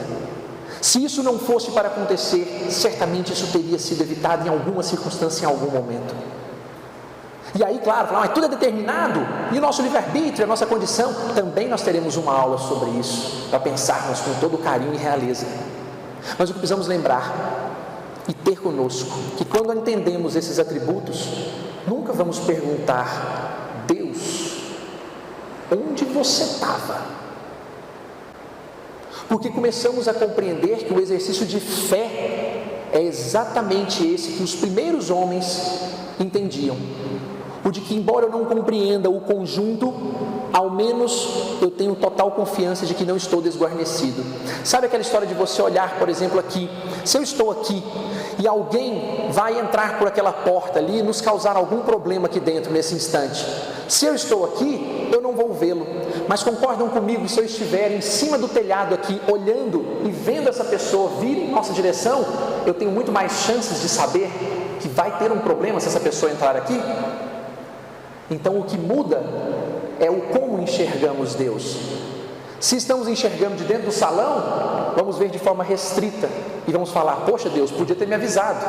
Se isso não fosse para acontecer, certamente isso teria sido evitado em alguma circunstância, em algum momento. E aí, claro, mas tudo é determinado, e o nosso livre-arbítrio, a nossa condição, também nós teremos uma aula sobre isso, para pensarmos com todo carinho e realeza. Mas o que precisamos lembrar e ter conosco, que quando entendemos esses atributos, nunca vamos perguntar: Deus, onde você estava? Porque começamos a compreender que o exercício de fé é exatamente esse que os primeiros homens entendiam. O de que, embora eu não compreenda o conjunto, ao menos eu tenho total confiança de que não estou desguarnecido. Sabe aquela história de você olhar, por exemplo, aqui? Se eu estou aqui e alguém vai entrar por aquela porta ali e nos causar algum problema aqui dentro nesse instante, se eu estou aqui, eu não vou vê-lo. Mas concordam comigo, se eu estiver em cima do telhado aqui, olhando e vendo essa pessoa vir em nossa direção, eu tenho muito mais chances de saber que vai ter um problema se essa pessoa entrar aqui? Então o que muda é o como enxergamos Deus. Se estamos enxergando de dentro do salão, vamos ver de forma restrita e vamos falar: poxa, Deus, podia ter me avisado.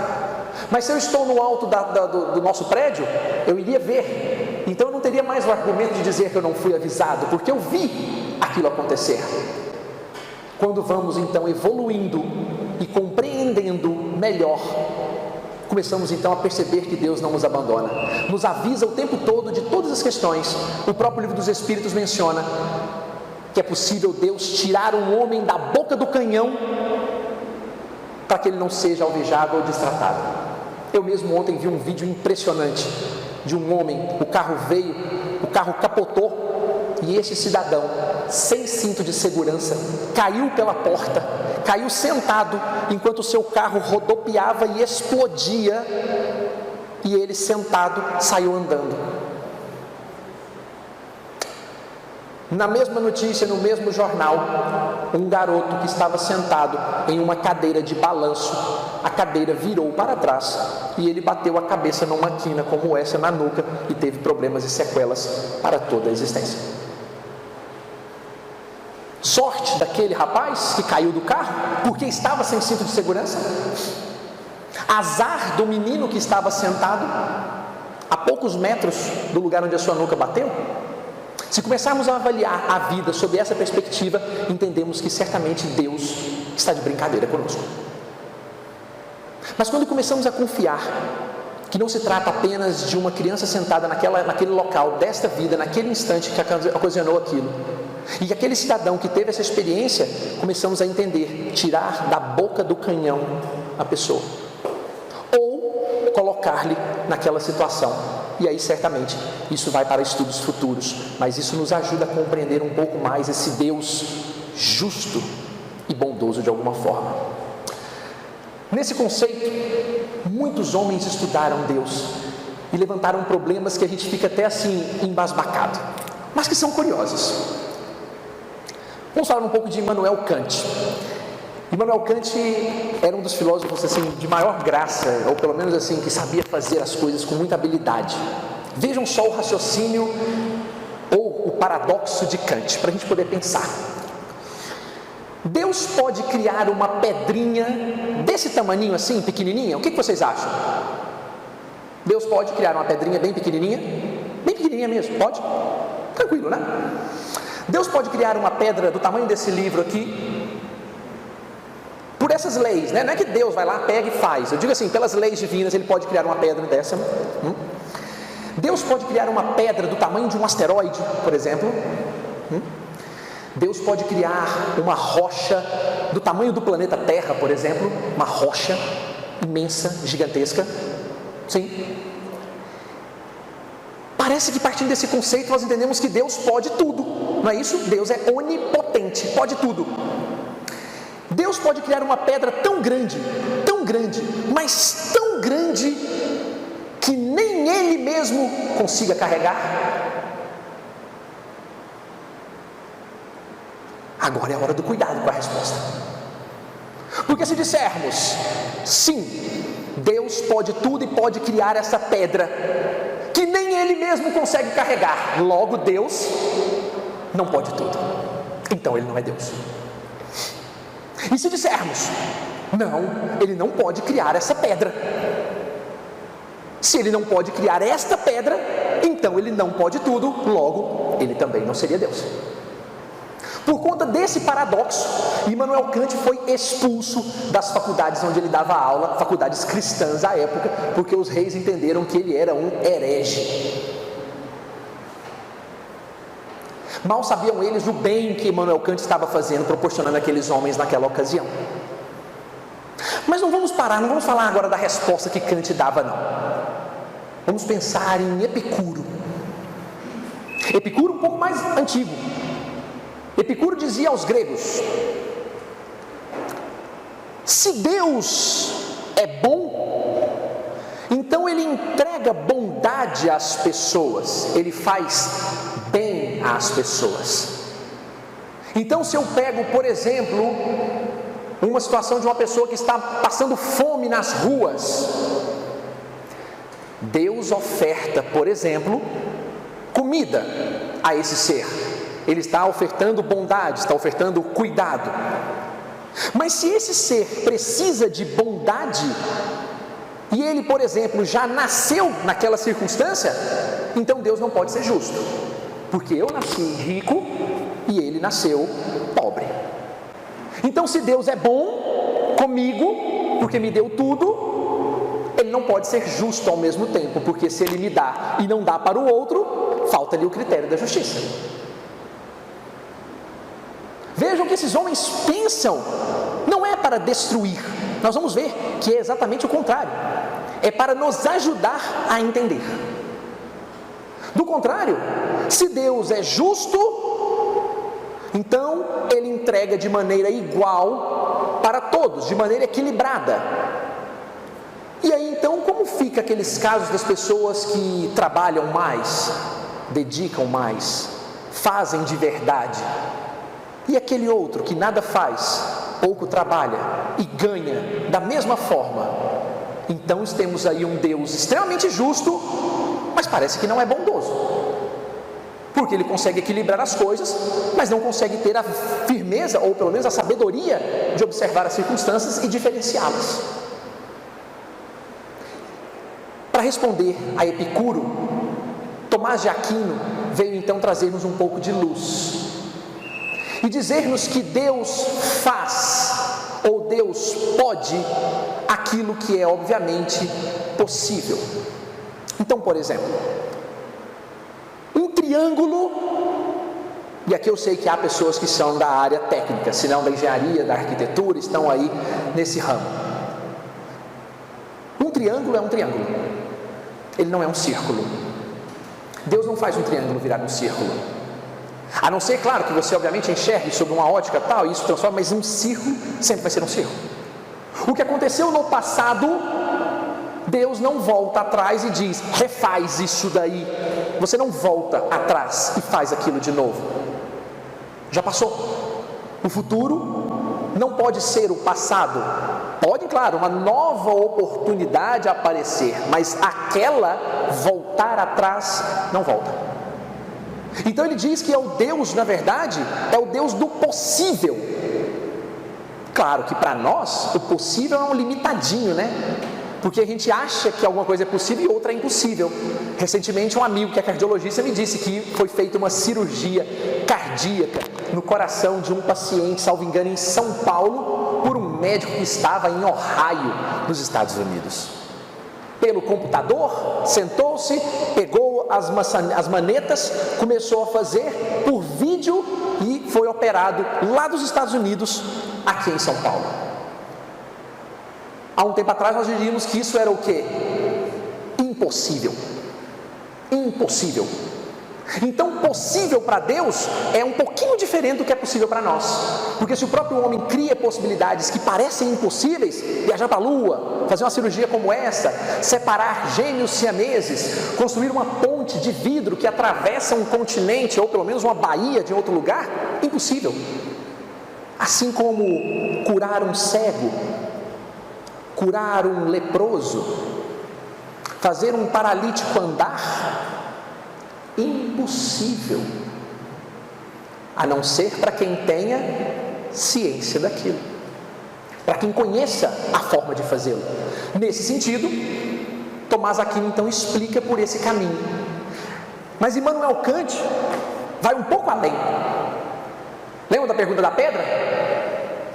Mas se eu estou no alto do nosso prédio, eu iria ver. Então eu não teria mais o argumento de dizer que eu não fui avisado, porque eu vi aquilo acontecer. Quando vamos então evoluindo e compreendendo melhor, começamos então a perceber que Deus não nos abandona, nos avisa o tempo todo de todas as questões. O próprio livro dos Espíritos menciona que é possível Deus tirar um homem da boca do canhão para que ele não seja alvejado ou destratado. Eu mesmo ontem vi um vídeo impressionante de um homem, o carro veio, o carro capotou e este cidadão, sem cinto de segurança, caiu pela porta, caiu sentado enquanto o seu carro rodopiava e explodia, e ele sentado saiu andando. Na mesma notícia, no mesmo jornal, um garoto que estava sentado em uma cadeira de balanço, a cadeira virou para trás e ele bateu a cabeça numa quina como essa na nuca e teve problemas e sequelas para toda a existência. Sorte daquele rapaz que caiu do carro porque estava sem cinto de segurança. Azar do menino que estava sentado a poucos metros do lugar onde a sua nuca bateu. Se começarmos a avaliar a vida sob essa perspectiva, entendemos que certamente Deus está de brincadeira conosco. Mas quando começamos a confiar que não se trata apenas de uma criança sentada naquele local desta vida, naquele instante que ocasionou aquilo, e que aquele cidadão que teve essa experiência, começamos a entender, tirar da boca do canhão a pessoa, ou colocar-lhe naquela situação. E aí certamente isso vai para estudos futuros, mas isso nos ajuda a compreender um pouco mais esse Deus justo e bondoso de alguma forma. Nesse conceito, muitos homens estudaram Deus e levantaram problemas que a gente fica até assim embasbacado, mas que são curiosos. Vamos falar um pouco de Immanuel Kant. Immanuel Kant era um dos filósofos assim, de maior graça, ou pelo menos assim, que sabia fazer as coisas com muita habilidade. Vejam só o raciocínio ou o paradoxo de Kant, para a gente poder pensar. Deus pode criar uma pedrinha desse tamaninho assim, pequenininha? O que vocês acham? Deus pode criar uma pedrinha bem pequenininha? Bem pequenininha mesmo, pode? Tranquilo, né? Deus pode criar uma pedra do tamanho desse livro aqui? Por essas leis, né? Não é que Deus vai lá, pega e faz. Eu digo assim, pelas leis divinas ele pode criar uma pedra dessa. Deus pode criar uma pedra do tamanho de um asteroide, por exemplo. Deus pode criar uma rocha do tamanho do planeta Terra, por exemplo. Uma rocha imensa, gigantesca. Sim. Parece que partindo desse conceito nós entendemos que Deus pode tudo. Não é isso? Deus é onipotente, pode tudo. Deus pode criar uma pedra tão grande, mas tão grande, que nem Ele mesmo consiga carregar. Agora é a hora do cuidado com a resposta. Porque se dissermos, sim, Deus pode tudo e pode criar essa pedra, que nem Ele mesmo consegue carregar, logo Deus não pode tudo, então Ele não é Deus. E se dissermos, não, Ele não pode criar essa pedra. Se Ele não pode criar esta pedra, então Ele não pode tudo, logo, Ele também não seria Deus. Por conta desse paradoxo, Immanuel Kant foi expulso das faculdades onde ele dava aula, faculdades cristãs à época, porque os reis entenderam que ele era um herege. Mal sabiam eles o bem que Immanuel Kant estava fazendo, proporcionando àqueles homens naquela ocasião. Mas não vamos parar, não vamos falar agora da resposta que Kant dava, não. Vamos pensar em Epicuro. Epicuro um pouco mais antigo. Epicuro dizia aos gregos: se Deus é bom, então Ele entrega bondade às pessoas, Ele faz bem às pessoas. Então, se eu pego, por exemplo, uma situação de uma pessoa que está passando fome nas ruas, Deus oferta, por exemplo, comida a esse ser. Ele está ofertando bondade, está ofertando cuidado. Mas se esse ser precisa de bondade, e ele, por exemplo, já nasceu naquela circunstância, então Deus não pode ser justo, porque eu nasci rico e ele nasceu pobre. Então, se Deus é bom comigo, porque me deu tudo, Ele não pode ser justo ao mesmo tempo, porque se Ele me dá e não dá para o outro, falta-lhe o critério da justiça. Vejam que esses homens pensam, não é para destruir, nós vamos ver que é exatamente o contrário, é para nos ajudar a entender. Do contrário, se Deus é justo, então Ele entrega de maneira igual para todos, de maneira equilibrada. E aí então, como fica aqueles casos das pessoas que trabalham mais, dedicam mais, fazem de verdade, e aquele outro que nada faz, pouco trabalha e ganha da mesma forma? Então temos aí um Deus extremamente justo, mas parece que não é bondoso, porque Ele consegue equilibrar as coisas, mas não consegue ter a firmeza, ou pelo menos a sabedoria de observar as circunstâncias e diferenciá-las. Para responder a Epicuro, Tomás de Aquino veio então trazer-nos um pouco de luz e dizer-nos que Deus faz, ou Deus pode, aquilo que é obviamente possível. Então, por exemplo, um triângulo, e aqui eu sei que há pessoas que são da área técnica, se não da engenharia, da arquitetura, estão aí nesse ramo. Um triângulo é um triângulo, ele não é um círculo. Deus não faz um triângulo virar um círculo, a não ser, claro, que você obviamente enxergue sob uma ótica tal, e isso transforma, mas um círculo sempre vai ser um círculo. O que aconteceu no passado, Deus não volta atrás e diz, refaz isso daí. Você não volta atrás e faz aquilo de novo, já passou. O futuro não pode ser o passado. Pode, claro, uma nova oportunidade aparecer, mas aquela voltar atrás não volta. Então ele diz que é o Deus, na verdade, é o Deus do possível. Claro que para nós o possível é um limitadinho, né? Porque a gente acha que alguma coisa é possível e outra é impossível. Recentemente um amigo que é cardiologista me disse que foi feita uma cirurgia cardíaca no coração de um paciente, salvo engano, em São Paulo, por um médico que estava em Ohio, nos Estados Unidos. Pelo computador, sentou-se, pegou as manetas, começou a fazer por vídeo e foi operado lá dos Estados Unidos, aqui em São Paulo. Há um tempo atrás nós diríamos que isso era o quê? Impossível. Impossível. Então, possível para Deus é um pouquinho diferente do que é possível para nós. Porque se o próprio homem cria possibilidades que parecem impossíveis, viajar para a Lua, fazer uma cirurgia como essa, separar gêmeos siameses, construir uma ponte de vidro que atravessa um continente, ou pelo menos uma baía de outro lugar, impossível. Assim como curar um cego, curar um leproso, fazer um paralítico andar, impossível, a não ser para quem tenha ciência daquilo, para quem conheça a forma de fazê-lo. Nesse sentido, Tomás Aquino então explica por esse caminho. Mas Immanuel Kant vai um pouco além. da pergunta da pedra?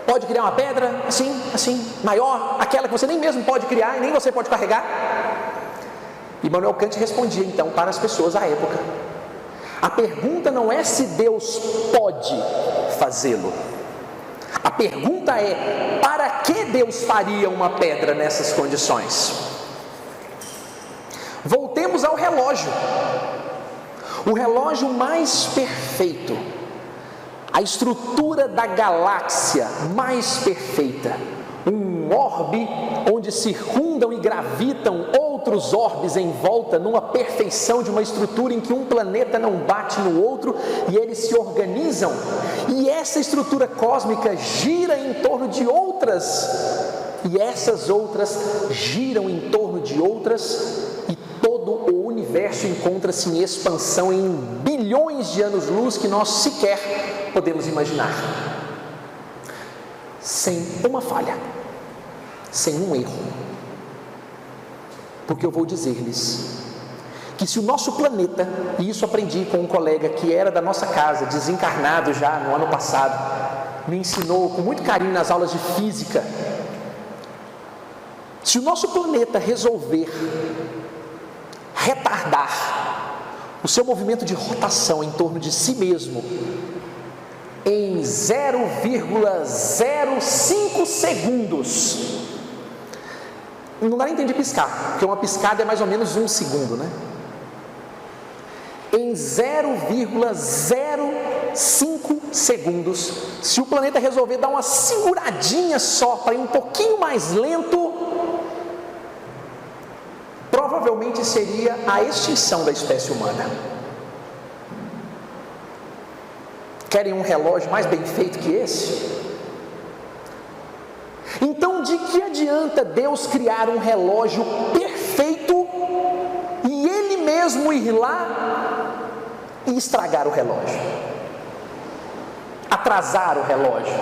Pode criar uma pedra assim, maior, aquela que você nem mesmo pode criar e nem você pode carregar? Immanuel Kant respondia então para as pessoas à época: a pergunta não é se Deus pode fazê-lo. A pergunta é: para que Deus faria uma pedra nessas condições? Voltemos ao relógio. O relógio mais perfeito, a estrutura da galáxia mais perfeita, um orbe onde circundam e gravitam outros orbes em volta, numa perfeição de uma estrutura em que um planeta não bate no outro e eles se organizam, e essa estrutura cósmica gira em torno de outras, e essas outras giram em torno de outras, e todo o universo encontra-se em expansão em bilhões de anos-luz que nós sequer podemos imaginar, sem uma falha, sem um erro. Porque eu vou dizer-lhes que se o nosso planeta, e isso aprendi com um colega que era da nossa casa, desencarnado já no ano passado, me ensinou com muito carinho nas aulas de física, se o nosso planeta resolver retardar o seu movimento de rotação em torno de si mesmo em 0,05 segundos, não dá nem tempo de piscar, porque uma piscada é mais ou menos 1 segundo, né? Em 0,05 segundos, se o planeta resolver dar uma seguradinha só para ir um pouquinho mais lento, provavelmente seria a extinção da espécie humana. Querem um relógio mais bem feito que esse? Então, de que adianta Deus criar um relógio perfeito e Ele mesmo ir lá e estragar o relógio, atrasar o relógio,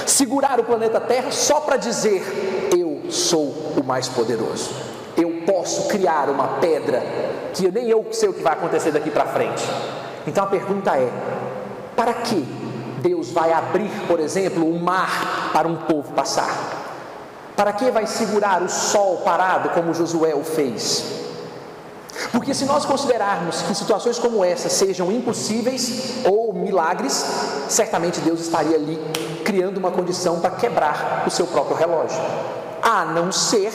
segurar o planeta Terra só para dizer: eu sou o mais poderoso, eu posso criar uma pedra que nem eu sei o que vai acontecer daqui para frente? Então a pergunta é: para que Deus vai abrir, por exemplo, o mar para um povo passar? Para que vai segurar o sol parado como Josué o fez? Porque se nós considerarmos que situações como essa sejam impossíveis ou milagres, certamente Deus estaria ali criando uma condição para quebrar o seu próprio relógio, a não ser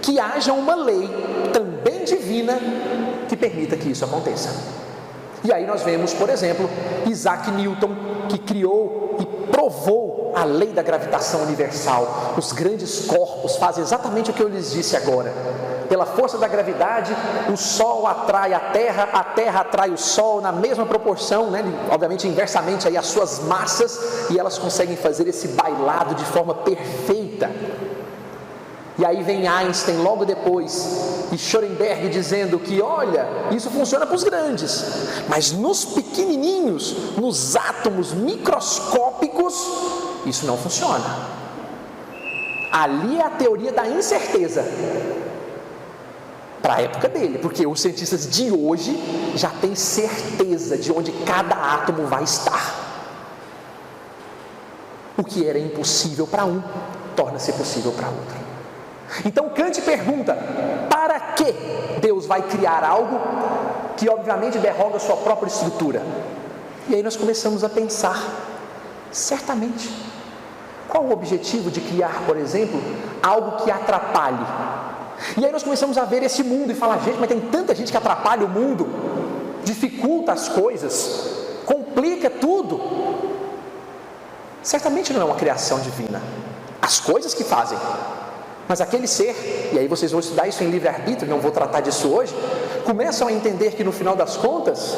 que haja uma lei também divina que permita que isso aconteça. E aí nós vemos, por exemplo, Isaac Newton, que criou e provou a lei da gravitação universal. Os grandes corpos fazem exatamente o que eu lhes disse agora. Pela força da gravidade, o Sol atrai a Terra atrai o Sol na mesma proporção, né? Obviamente inversamente aí as suas massas, e elas conseguem fazer esse bailado de forma perfeita. E aí vem Einstein logo depois, e Schrödinger dizendo que, olha, isso funciona para os grandes, mas nos pequenininhos, nos átomos microscópicos, isso não funciona. Ali é a teoria da incerteza, para a época dele, porque os cientistas de hoje já têm certeza de onde cada átomo vai estar. O que era impossível para um, torna-se possível para outro. Então Kant pergunta: para que Deus vai criar algo que obviamente derroga sua própria estrutura? E aí nós começamos a pensar, certamente, qual o objetivo de criar, por exemplo, algo que atrapalhe? E aí nós começamos a ver esse mundo e falar: gente, mas tem tanta gente que atrapalha o mundo, dificulta as coisas, complica tudo. Certamente não é uma criação divina, as coisas que fazem. Mas aquele ser, e aí vocês vão estudar isso em livre-arbítrio, não vou tratar disso hoje, começam a entender que no final das contas,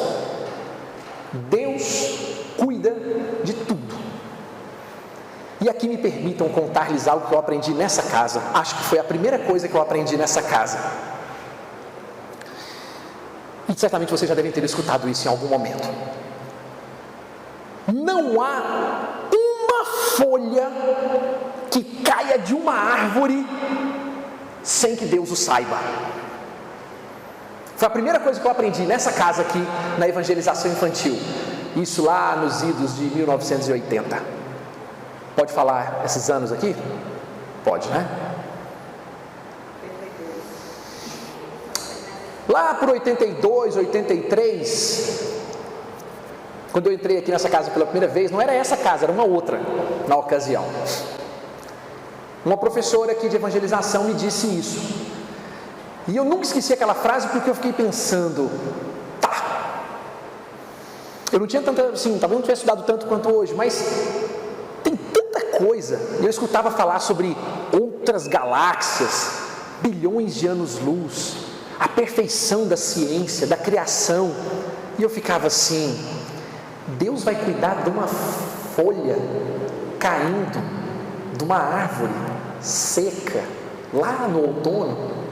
Deus cuida de tudo. E aqui me permitam contar-lhes algo que eu aprendi nessa casa. Acho que foi a primeira coisa que eu aprendi nessa casa. E certamente vocês já devem ter escutado isso em algum momento. Não há uma folha que caia de uma árvore sem que Deus o saiba. Foi a primeira coisa que eu aprendi nessa casa aqui, na evangelização infantil. isso lá nos idos de 1980. Pode falar esses anos aqui? Pode, né? Lá por 82, 83, quando eu entrei aqui nessa casa pela primeira vez, não era essa casa, era uma outra na ocasião. Uma professora aqui de evangelização me disse isso. E eu nunca esqueci aquela frase porque eu fiquei pensando, eu não tinha tanta, assim, talvez não tivesse estudado tanto quanto hoje, mas tem tanta coisa. Eu escutava falar sobre outras galáxias, bilhões de anos-luz, a perfeição da ciência, da criação. E eu ficava assim, Deus vai cuidar de uma folha caindo de uma árvore seca lá no outono?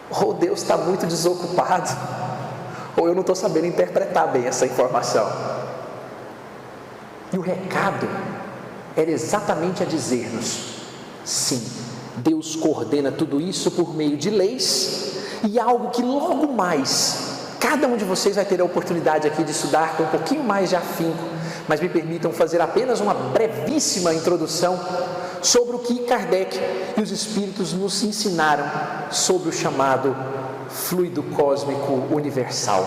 Ou Deus está muito desocupado, ou eu não estou sabendo interpretar bem essa informação. E o recado era exatamente a dizer-nos: sim, Deus coordena tudo isso por meio de leis, e algo que logo mais cada um de vocês vai ter a oportunidade aqui de estudar com um pouquinho mais de afinco, mas me permitam fazer apenas uma brevíssima introdução sobre o que Kardec e os Espíritos nos ensinaram sobre o chamado fluido cósmico universal.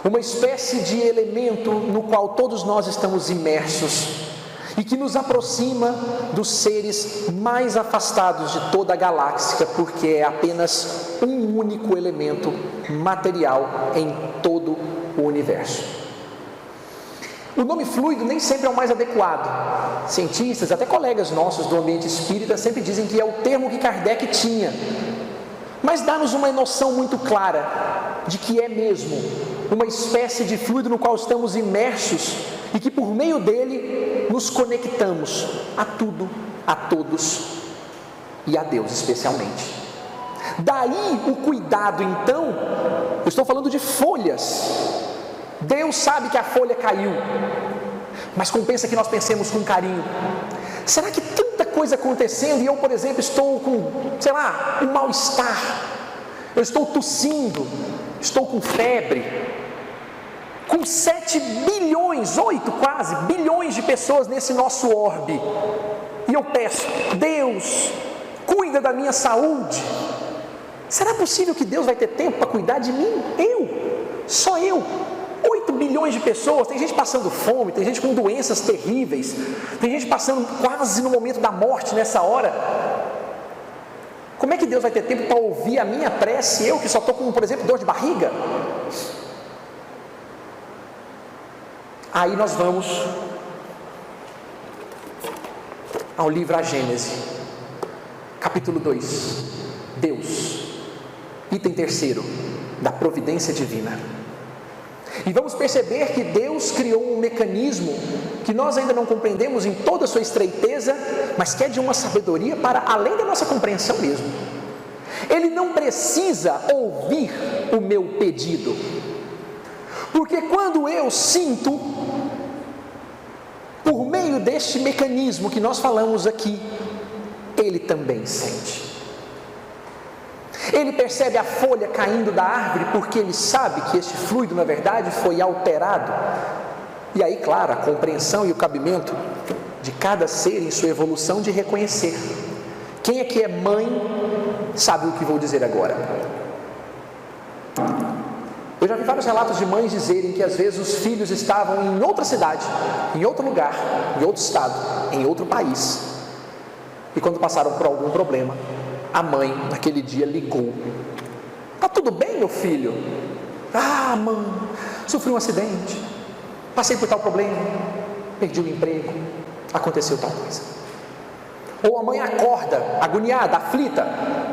Uma espécie de elemento no qual todos nós estamos imersos e que nos aproxima dos seres mais afastados de toda a galáxia, porque é apenas um único elemento material em todo o universo. O nome fluido nem sempre é o mais adequado. Cientistas, até colegas nossos do ambiente espírita sempre dizem que é o termo que Kardec tinha, mas dá-nos uma noção muito clara de que é mesmo uma espécie de fluido no qual estamos imersos e que por meio dele nos conectamos a tudo, a todos e a Deus especialmente. Daí o cuidado, então, eu estou falando de folhas. Deus sabe que a folha caiu, mas compensa que nós pensemos com carinho. Será que tanta coisa acontecendo e eu, por exemplo, estou com, um mal-estar, eu estou tossindo, estou com febre, com 7 bilhões, 8 quase, bilhões de pessoas nesse nosso orbe, e eu peço, Deus, cuida da minha saúde. Será possível que Deus vai ter tempo para cuidar de mim? Só eu. 8 bilhões de pessoas, tem gente passando fome, tem gente com doenças terríveis, tem gente passando quase no momento da morte nessa hora. Como é que Deus vai ter tempo para ouvir a minha prece, eu que só estou com, por exemplo, dor de barriga? Aí nós vamos ao livro A Gênese, capítulo 2, Deus, item 3, da providência divina. E vamos perceber que Deus criou um mecanismo que nós ainda não compreendemos em toda a sua estreiteza, mas que é de uma sabedoria para além da nossa compreensão mesmo. Ele não precisa ouvir o meu pedido, porque quando eu sinto, por meio deste mecanismo que nós falamos aqui, Ele também sente. Ele percebe a folha caindo da árvore porque ele sabe que este fluido, na verdade, foi alterado. E aí, claro, a compreensão e o cabimento de cada ser em sua evolução de reconhecer. Quem aqui é mãe sabe o que vou dizer agora. Eu já vi vários relatos de mães dizerem que às vezes os filhos estavam em outra cidade, em outro lugar, em outro estado, em outro país. E quando passaram por algum problema, a mãe, naquele dia, ligou. Tá tudo bem, meu filho? Ah, mãe, sofri um acidente, passei por tal problema, perdi o emprego, aconteceu tal coisa. Ou a mãe acorda, agoniada, aflita,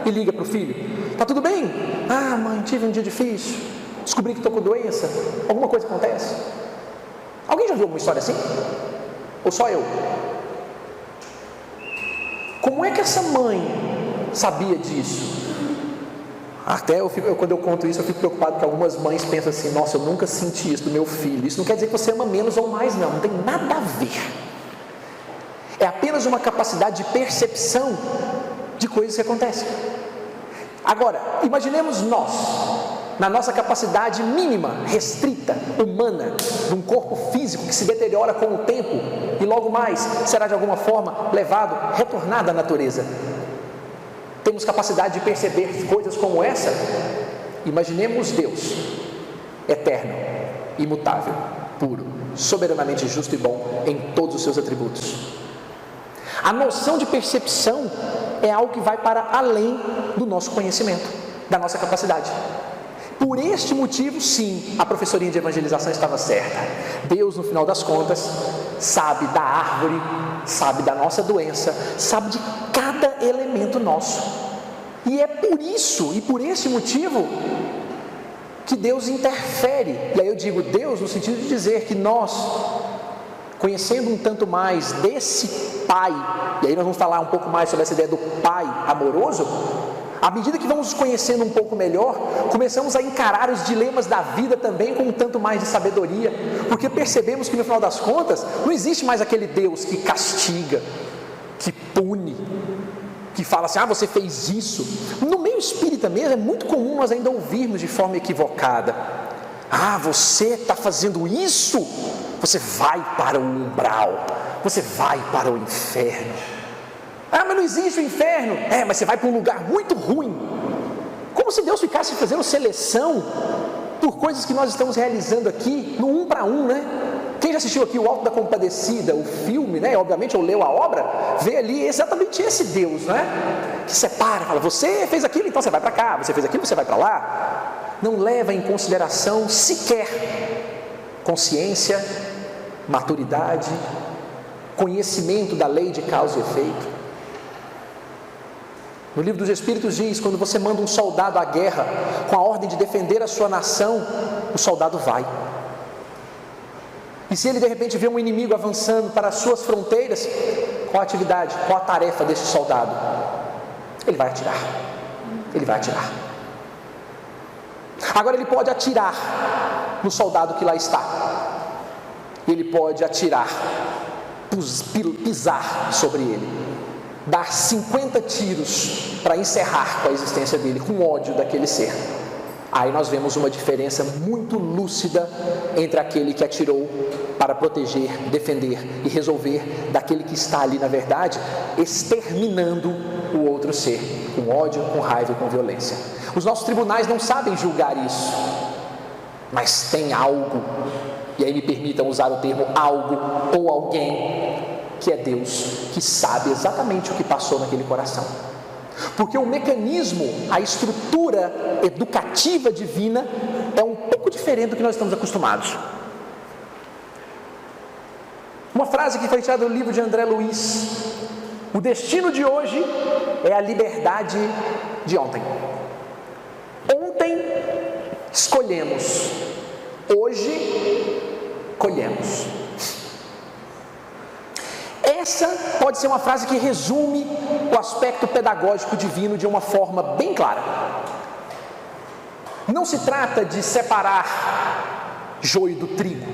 e liga para o filho. Tá tudo bem? Ah, mãe, tive um dia difícil, descobri que estou com doença, alguma coisa acontece. Alguém já viu alguma história assim? Ou só eu? Como é que essa mãe sabia disso? Até quando eu conto isso, eu fico preocupado que algumas mães pensam assim: nossa, eu nunca senti isso do meu filho. Isso não quer dizer que você ama menos ou mais, não tem nada a ver. É apenas uma capacidade de percepção de coisas que acontecem. Agora, imaginemos nós, na nossa capacidade mínima, restrita, humana, de um corpo físico que se deteriora com o tempo e logo mais será de alguma forma levado, retornado à natureza. Temos capacidade de perceber coisas como essa? Imaginemos Deus, eterno, imutável, puro, soberanamente justo e bom em todos os seus atributos. A noção de percepção é algo que vai para além do nosso conhecimento, da nossa capacidade. Por este motivo, sim, a professorinha de evangelização estava certa. Deus, no final das contas, sabe da árvore, sabe da nossa doença, sabe de cada elemento nosso. E é por isso e por esse motivo que Deus interfere. E aí eu digo Deus no sentido de dizer que nós, conhecendo um tanto mais desse Pai, e aí nós vamos falar um pouco mais sobre essa ideia do Pai amoroso, à medida que vamos nos conhecendo um pouco melhor, começamos a encarar os dilemas da vida também com um tanto mais de sabedoria, porque percebemos que no final das contas, não existe mais aquele Deus que castiga, que pune, que fala assim, você fez isso. No meio espírita mesmo, é muito comum nós ainda ouvirmos de forma equivocada, você está fazendo isso, você vai para o umbral, você vai para o inferno. Mas não existe o inferno. Mas você vai para um lugar muito ruim. Como se Deus ficasse fazendo seleção por coisas que nós estamos realizando aqui, no 1 para 1, né? Quem já assistiu aqui o Alto da Compadecida, o filme, né? Obviamente, ou leu a obra, vê ali exatamente esse Deus, né? Que separa, fala, você fez aquilo, então você vai para cá, você fez aquilo, você vai para lá. Não leva em consideração sequer consciência, maturidade, conhecimento da lei de causa e efeito. No livro dos Espíritos diz, quando você manda um soldado à guerra com a ordem de defender a sua nação, o soldado vai. E se ele de repente vê um inimigo avançando para as suas fronteiras, qual a atividade, qual a tarefa desse soldado? Ele vai atirar. Ele vai atirar. Agora ele pode atirar no soldado que lá está. Ele pode atirar, pisar sobre ele, dar 50 tiros para encerrar com a existência dele, com ódio daquele ser. Aí nós vemos uma diferença muito lúcida entre aquele que atirou para proteger, defender e resolver, daquele que está ali, na verdade, exterminando o outro ser, com ódio, com raiva e com violência. Os nossos tribunais não sabem julgar isso, mas tem algo, e aí me permitam usar o termo algo ou alguém, que é Deus, que sabe exatamente o que passou naquele coração. Porque o mecanismo, a estrutura educativa divina é um pouco diferente do que nós estamos acostumados. Uma frase que foi tirada do livro de André Luiz: o destino de hoje é a liberdade de ontem. Ontem escolhemos, hoje colhemos. Essa pode ser uma frase que resume o aspecto pedagógico divino de uma forma bem clara. Não se trata de separar joio do trigo,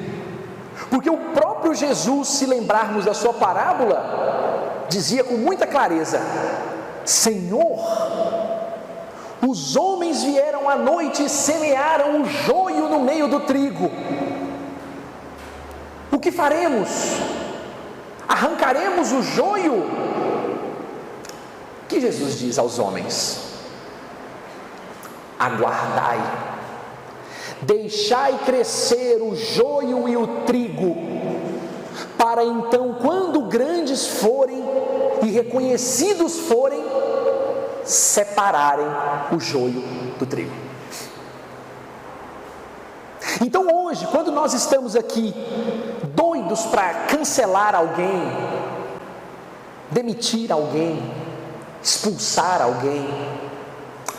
porque o próprio Jesus, se lembrarmos da sua parábola, dizia com muita clareza: Senhor, os homens vieram à noite e semearam o joio no meio do trigo. O que faremos? Arrancaremos o joio? O que Jesus diz aos homens? Aguardai, deixai crescer o joio e o trigo, para então, quando grandes forem e reconhecidos forem, separarem o joio do trigo. Então hoje, quando nós estamos aqui doidos para cancelar alguém, demitir alguém, expulsar alguém,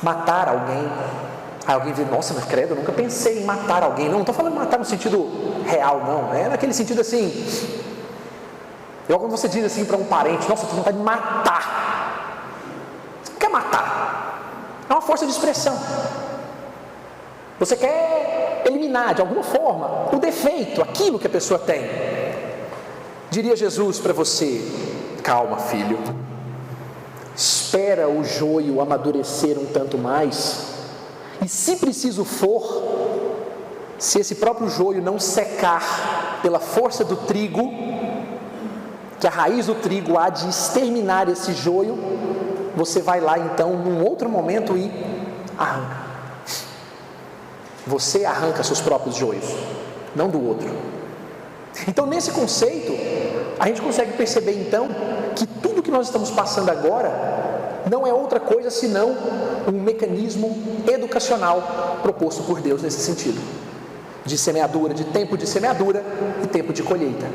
matar alguém, aí alguém vê, nossa, mas credo, eu nunca pensei em matar alguém. Não estou falando matar no sentido real, não, é naquele sentido assim, igual quando você diz assim para um parente, nossa, eu tenho vontade de matar. Você não quer matar, é uma força de expressão. Você quer eliminar de alguma forma o defeito, aquilo que a pessoa tem. Diria Jesus para você: calma, filho, espera o joio amadurecer um tanto mais, E se preciso for, se esse próprio joio não secar pela força do trigo, que a raiz do trigo há de exterminar esse joio, você vai lá então num outro momento e arranca. Você arranca seus próprios joios, não do outro. Então, nesse conceito, a gente consegue perceber então que tudo que nós estamos passando agora não é outra coisa senão um mecanismo educacional proposto por Deus nesse sentido, de semeadura, de tempo de semeadura e tempo de colheita.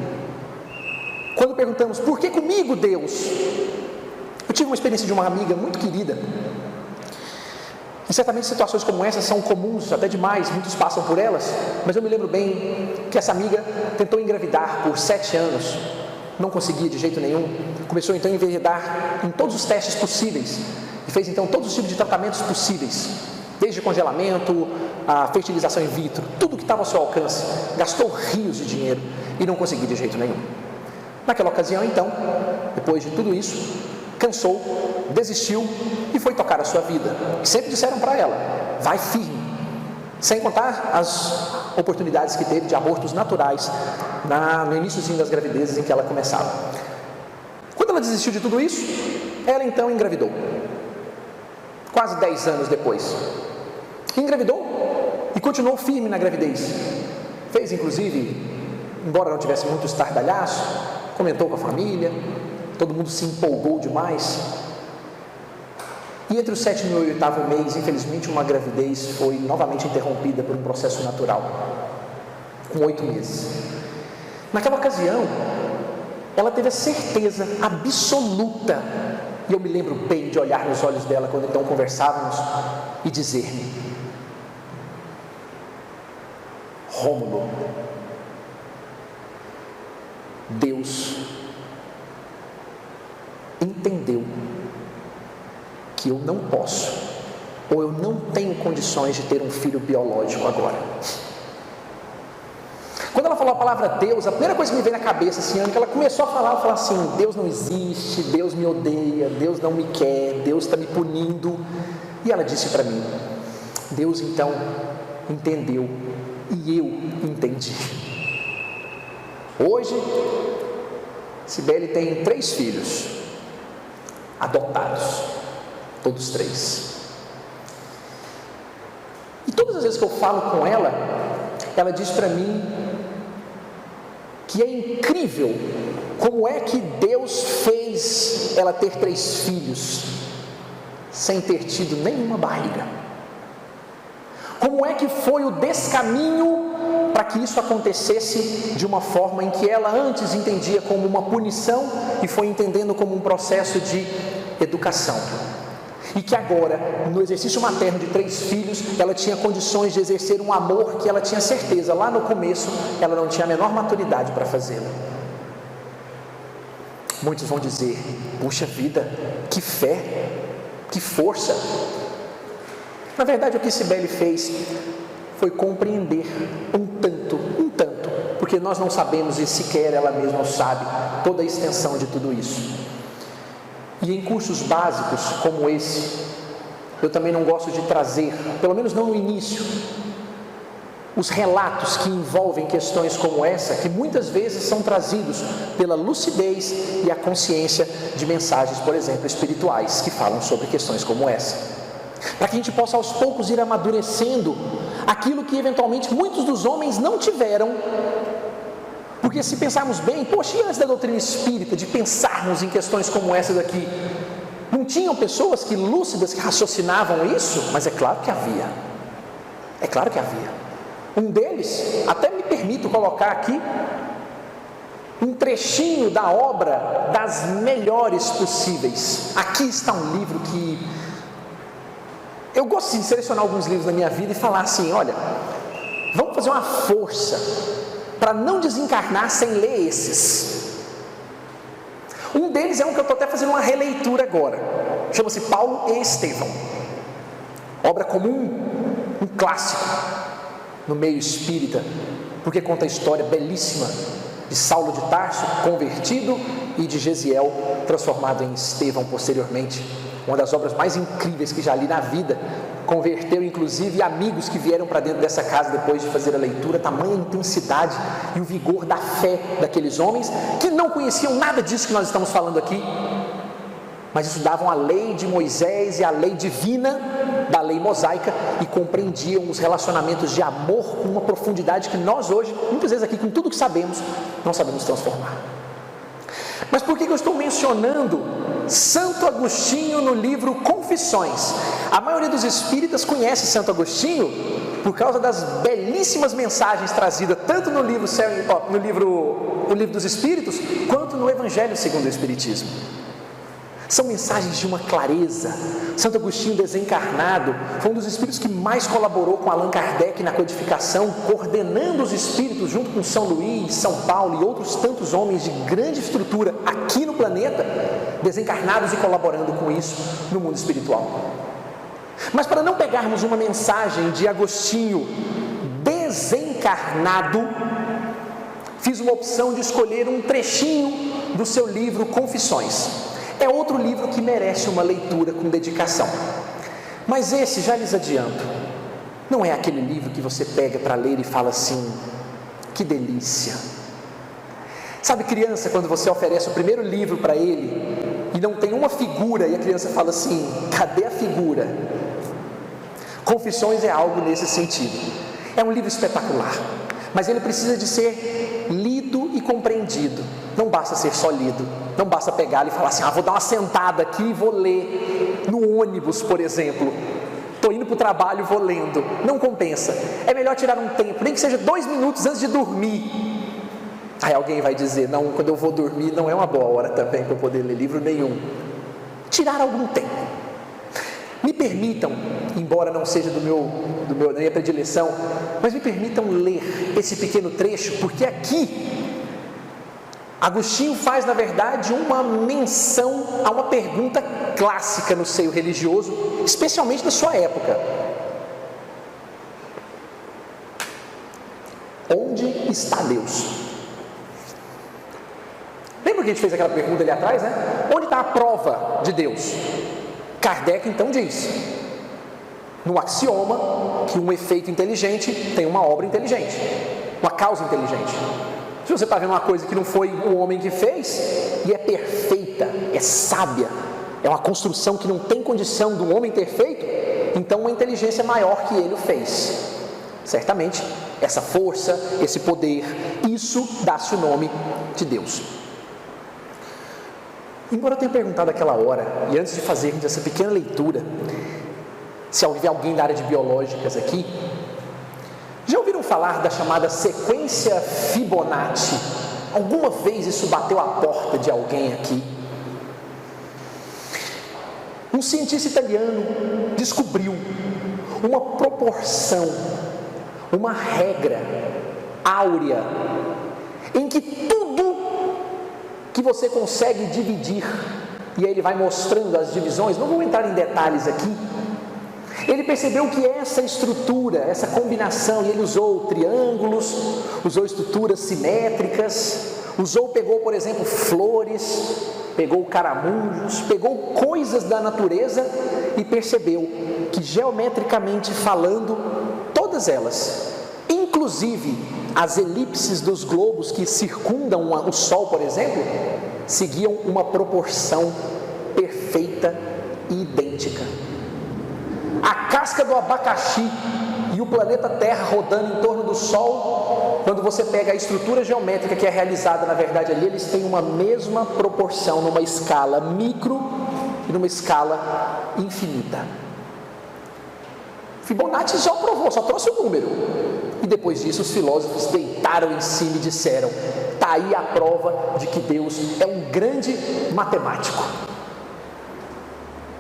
Quando perguntamos, por que comigo, Deus? Eu tive uma experiência de uma amiga muito querida, e certamente situações como essas são comuns, até demais, muitos passam por elas, mas eu me lembro bem que essa amiga tentou engravidar por 7 anos, não conseguia de jeito nenhum, começou então a enveredar em todos os testes possíveis, e fez então todos os tipos de tratamentos possíveis, desde congelamento, a fertilização in vitro, tudo que estava ao seu alcance, gastou rios de dinheiro e não conseguia de jeito nenhum. Naquela ocasião então, depois de tudo isso, cansou, desistiu e foi tocar a sua vida. E sempre disseram para ela, vai firme, sem contar as oportunidades que teve de abortos naturais no iníciozinho das gravidezes em que ela começava. Quando ela desistiu de tudo isso, ela então engravidou, quase 10 anos depois. Engravidou e continuou firme na gravidez. Fez inclusive, embora não tivesse muito estardalhaço, comentou com a família, todo mundo se empolgou demais. E entre o 7º e o 8º mês, infelizmente, uma gravidez foi novamente interrompida por um processo natural, com 8 meses. Naquela ocasião, ela teve a certeza absoluta, e eu me lembro bem de olhar nos olhos dela quando então conversávamos, e dizer-me, Rômulo, Deus entendeu que eu não posso, ou eu não tenho condições de ter um filho biológico agora. Quando ela falou a palavra Deus, a primeira coisa que me veio na cabeça, assim, que ela começou a falar, eu falei assim, Deus não existe, Deus me odeia, Deus não me quer, Deus está me punindo. E ela disse para mim, Deus então entendeu e eu entendi. Hoje, Cibele tem 3 filhos, adotados, todos 3. E todas as vezes que eu falo com ela, ela diz para mim que é incrível como é que Deus fez ela ter 3 filhos sem ter tido nenhuma barriga. Como é que foi o descaminho para que isso acontecesse de uma forma em que ela antes entendia como uma punição e foi entendendo como um processo de educação. E que agora, no exercício materno de 3 filhos, ela tinha condições de exercer um amor que ela tinha certeza, lá no começo, ela não tinha a menor maturidade para fazê-lo. Muitos vão dizer, puxa vida, que fé, que força. Na verdade, o que Cibele fez foi compreender um tanto, porque nós não sabemos, e sequer ela mesma sabe, toda a extensão de tudo isso. E em cursos básicos como esse, eu também não gosto de trazer, pelo menos não no início, os relatos que envolvem questões como essa, que muitas vezes são trazidos pela lucidez e a consciência de mensagens, por exemplo, espirituais, que falam sobre questões como essa. Para que a gente possa aos poucos ir amadurecendo aquilo que eventualmente muitos dos homens não tiveram. Porque se pensarmos bem, poxa, e antes da doutrina espírita, de pensarmos em questões como essa daqui, não tinham pessoas que lúcidas, que raciocinavam isso? Mas é claro que havia. É claro que havia. Um deles, até me permito colocar aqui, um trechinho da obra das melhores possíveis. Aqui está um livro que eu gosto de selecionar alguns livros na minha vida e falar assim, olha, vamos fazer uma força para não desencarnar sem ler esses. Um deles é um que eu estou até fazendo uma releitura agora, chama-se Paulo e Estevão, obra comum, um clássico no meio espírita, porque conta a história belíssima de Saulo de Tarso convertido e de Gesiel transformado em Estevão posteriormente, uma das obras mais incríveis que já li na vida, converteu inclusive amigos que vieram para dentro dessa casa depois de fazer a leitura. Tamanha intensidade e o vigor da fé daqueles homens que não conheciam nada disso que nós estamos falando aqui, mas estudavam a lei de Moisés e a lei divina da lei mosaica e compreendiam os relacionamentos de amor com uma profundidade que nós hoje, muitas vezes aqui com tudo que sabemos, não sabemos transformar. Mas por que eu estou mencionando Santo Agostinho no livro Confissões? A maioria dos espíritas conhece Santo Agostinho por causa das belíssimas mensagens trazidas tanto no livro dos Espíritos quanto no Evangelho segundo o Espiritismo. São mensagens de uma clareza. Santo Agostinho desencarnado foi um dos espíritos que mais colaborou com Allan Kardec na codificação, coordenando os espíritos junto com São Luís, São Paulo e outros tantos homens de grande estrutura aqui no planeta, desencarnados e colaborando com isso no mundo espiritual. Mas para não pegarmos uma mensagem de Agostinho desencarnado, fiz uma opção de escolher um trechinho do seu livro Confissões. É outro livro que merece uma leitura com dedicação. Mas esse, já lhes adianto, não é aquele livro que você pega para ler e fala assim, que delícia. Sabe criança, quando você oferece o primeiro livro para ele e não tem uma figura e a criança fala assim, cadê a figura? Confissões é algo nesse sentido. É um livro espetacular, mas ele precisa de ser lido e compreendido. Não basta ser só lido, não basta pegá-lo e falar assim, vou dar uma sentada aqui e vou ler no ônibus, por exemplo. Estou indo para o trabalho e vou lendo. Não compensa. É melhor tirar um tempo, nem que seja 2 minutos antes de dormir. Aí alguém vai dizer, não, quando eu vou dormir não é uma boa hora também para eu poder ler livro nenhum. Tirar algum tempo. Me permitam, embora não seja da minha predileção, mas me permitam ler esse pequeno trecho, porque aqui Agostinho faz, na verdade, uma menção a uma pergunta clássica no seio religioso, especialmente da sua época. Onde está Deus? Lembra que a gente fez aquela pergunta ali atrás, né? Onde está a prova de Deus? Kardec então diz, no axioma, que um efeito inteligente tem uma obra inteligente, uma causa inteligente. Se você está vendo uma coisa que não foi o homem que fez, e é perfeita, é sábia, é uma construção que não tem condição do homem ter feito, então uma inteligência maior que ele o fez. Certamente, essa força, esse poder, isso dá-se o nome de Deus. Embora eu tenha perguntado aquela hora, e antes de fazermos essa pequena leitura, se houver alguém da área de biológicas aqui, já ouviram falar da chamada sequência Fibonacci? Alguma vez isso bateu a porta de alguém aqui? Um cientista italiano descobriu uma proporção, uma regra áurea, em que tudo que você consegue dividir, e aí ele vai mostrando as divisões, não vou entrar em detalhes aqui. Ele percebeu que essa estrutura, essa combinação, e ele usou triângulos, usou estruturas simétricas, pegou, por exemplo, flores, pegou caramujos, pegou coisas da natureza e percebeu que, geometricamente falando, todas elas, inclusive as elipses dos globos que circundam o Sol, por exemplo, seguiam uma proporção perfeita e idêntica. A casca do abacaxi e o planeta Terra rodando em torno do Sol, quando você pega a estrutura geométrica que é realizada, na verdade ali, eles têm uma mesma proporção numa escala micro e numa escala infinita. Fibonacci só provou, só trouxe o número. E depois disso os filósofos deitaram em cima e disseram, está aí a prova de que Deus é um grande matemático.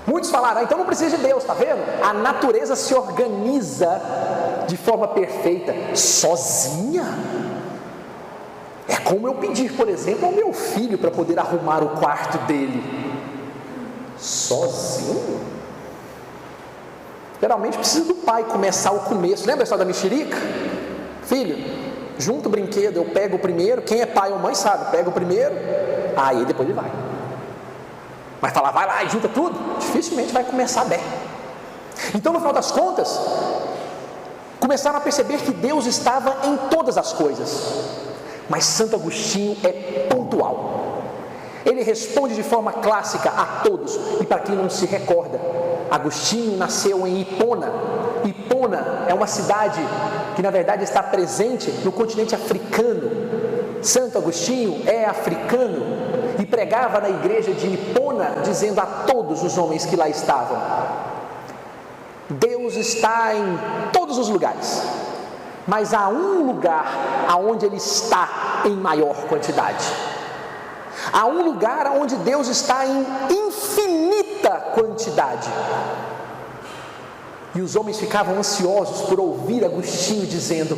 Muitos falaram, então não precisa de Deus, está vendo? A natureza se organiza de forma perfeita, sozinha. É como eu pedir, por exemplo, ao meu filho para poder arrumar o quarto dele. Sozinho? Geralmente precisa do pai começar o começo. Lembra a história da mexerica? Filho, junta o brinquedo, eu pego o primeiro. Quem é pai ou mãe sabe, pega o primeiro, aí depois ele vai. Mas falar, vai lá e junta tudo, dificilmente vai começar bem. Então, no final das contas, começaram a perceber que Deus estava em todas as coisas. Mas Santo Agostinho é pontual. Ele responde de forma clássica a todos. E para quem não se recorda, Agostinho nasceu em Hipona. Hipona é uma cidade que na verdade está presente no continente africano. Santo Agostinho é africano e pregava na igreja de Hipona, dizendo a todos os homens que lá estavam: Deus está em todos os lugares, mas há um lugar aonde Ele está em maior quantidade. Há um lugar onde Deus está em infinita quantidade. E os homens ficavam ansiosos por ouvir Agostinho dizendo: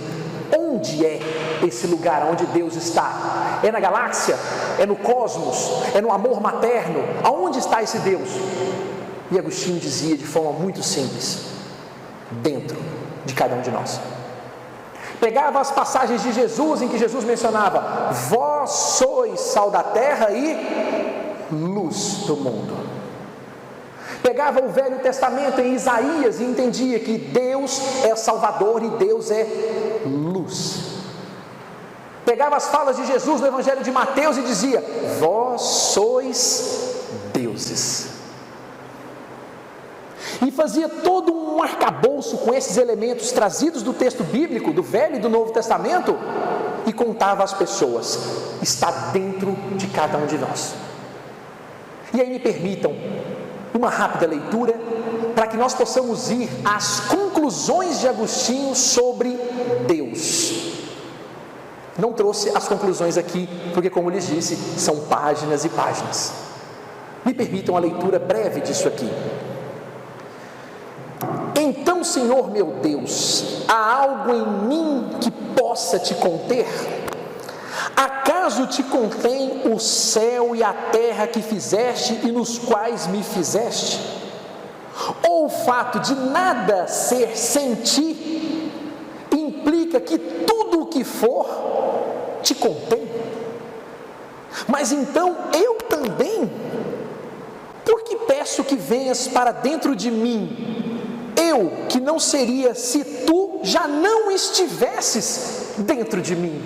onde é esse lugar onde Deus está? É na galáxia? É no cosmos? É no amor materno? Aonde está esse Deus? E Agostinho dizia de forma muito simples: dentro de cada um de nós. Pegava as passagens de Jesus em que Jesus mencionava: vós sois sal da terra e luz do mundo. Pegava o Velho Testamento em Isaías e entendia que Deus é Salvador e Deus é luz. Pegava as falas de Jesus no Evangelho de Mateus e dizia: vós sois deuses. E fazia todo um arcabouço com esses elementos trazidos do texto bíblico, do Velho e do Novo Testamento, e contava às pessoas: está dentro de cada um de nós. E aí me permitam uma rápida leitura para que nós possamos ir às conclusões de Agostinho sobre Deus. Não trouxe as conclusões aqui, porque, como lhes disse, são páginas e páginas. Me permitam a leitura breve disso aqui. Então, Senhor meu Deus, há algo em mim que possa te conter? Acaso te contém o céu e a terra que fizeste e nos quais me fizeste? Ou o fato de nada ser sem ti implica que tudo o que for te contém? Mas então eu também, por que peço que venhas para dentro de mim? Eu, que não seria se tu já não estivesses dentro de mim.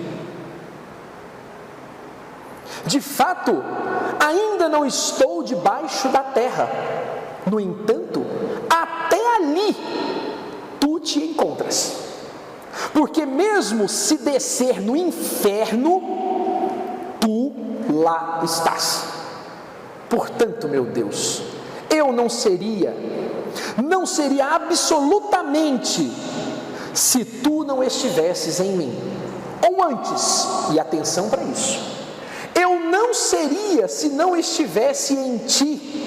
De fato, ainda não estou debaixo da terra. No entanto, até ali tu te encontras. Porque mesmo se descer no inferno, tu lá estás. Portanto, meu Deus, eu não seria absolutamente se tu não estivesses em mim. Ou antes, e atenção para isso, eu não seria se não estivesse em ti,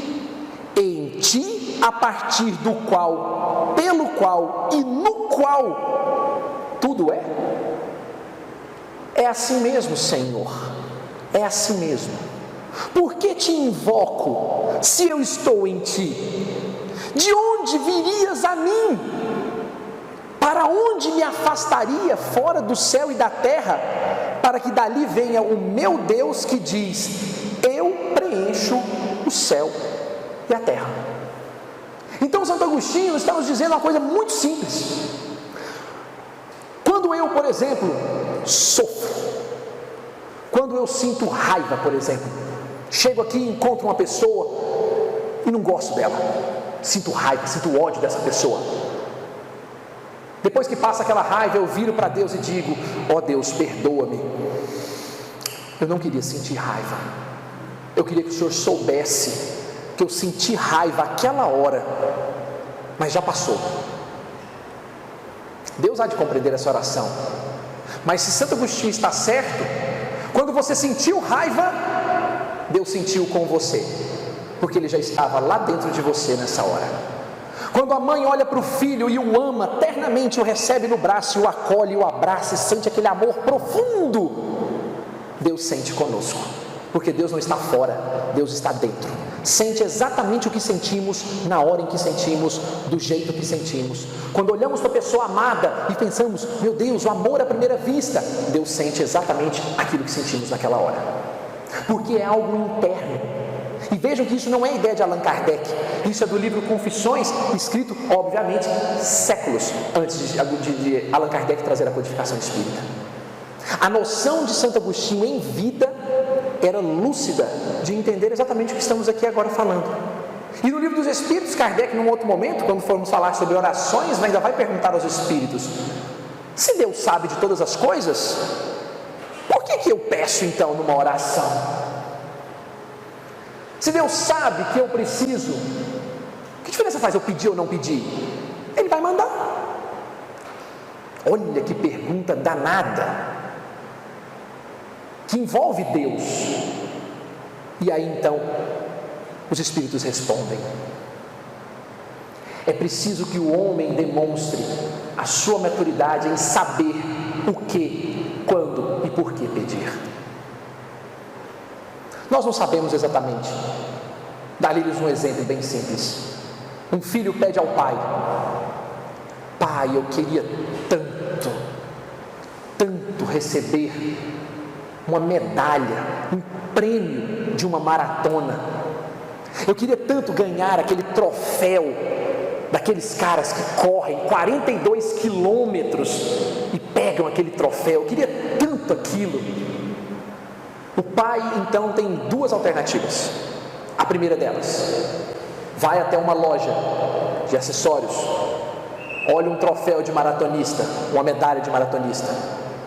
a partir do qual, pelo qual e no qual tudo é. É assim mesmo, Senhor, é assim mesmo. Por que te invoco se eu estou em ti? De onde virias a mim? Para onde me afastaria fora do céu e da terra, para que dali venha o meu Deus que diz: eu preencho o céu e a terra? Então Santo Agostinho está nos dizendo uma coisa muito simples. Quando eu, por exemplo, sofro, quando eu sinto raiva, por exemplo, chego aqui e encontro uma pessoa e não gosto dela, sinto raiva, sinto ódio dessa pessoa. Depois que passa aquela raiva, eu viro para Deus e digo: ó Deus, perdoa-me, eu não queria sentir raiva, eu queria que o Senhor soubesse que eu senti raiva aquela hora, mas já passou. Deus há de compreender essa oração. Mas se Santo Agostinho está certo, quando você sentiu raiva, Deus sentiu com você, porque Ele já estava lá dentro de você nessa hora. Quando a mãe olha para o filho e o ama ternamente, o recebe no braço, o acolhe, o abraça e sente aquele amor profundo, Deus sente conosco, porque Deus não está fora, Deus está dentro. Sente exatamente o que sentimos, na hora em que sentimos, do jeito que sentimos. Quando olhamos para a pessoa amada e pensamos: meu Deus, o amor à primeira vista, Deus sente exatamente aquilo que sentimos naquela hora, porque é algo interno. E vejam que isso não é ideia de Allan Kardec, isso é do livro Confissões, escrito, obviamente, séculos antes de Allan Kardec trazer a codificação espírita. A noção de Santo Agostinho em vida era lúcida de entender exatamente o que estamos aqui agora falando. E no livro dos Espíritos, Kardec, num outro momento, quando formos falar sobre orações, ainda vai perguntar aos Espíritos: se Deus sabe de todas as coisas, por que eu peço então numa oração? Se Deus sabe que eu preciso, que diferença faz eu pedir ou não pedir? Ele vai mandar. Olha que pergunta danada, que envolve Deus. E aí então os Espíritos respondem: é preciso que o homem demonstre a sua maturidade em saber o que, quando e por que pedir. Nós não sabemos exatamente. Dá-lhes um exemplo bem simples. Um filho pede ao pai: pai, eu queria tanto receber uma medalha, um prêmio de uma maratona. Eu queria tanto ganhar aquele troféu daqueles caras que correm 42 quilômetros e pegam aquele troféu. Eu queria tanto aquilo. O pai então tem duas alternativas. A primeira delas: vai até uma loja de acessórios, olha um troféu de maratonista, uma medalha de maratonista,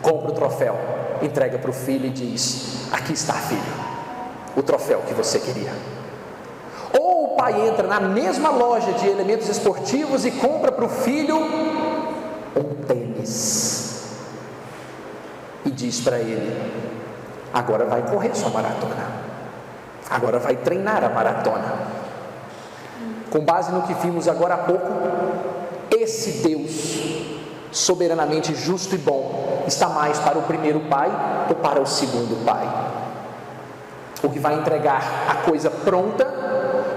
compra o troféu, entrega para o filho e diz: aqui está, filho, o troféu que você queria. Ou o pai entra na mesma loja de elementos esportivos e compra para o filho um tênis e diz para ele: agora vai correr sua maratona, agora vai treinar a maratona. Com base no que vimos agora há pouco, esse Deus soberanamente justo e bom está mais para o primeiro pai ou para o segundo pai? O que vai entregar a coisa pronta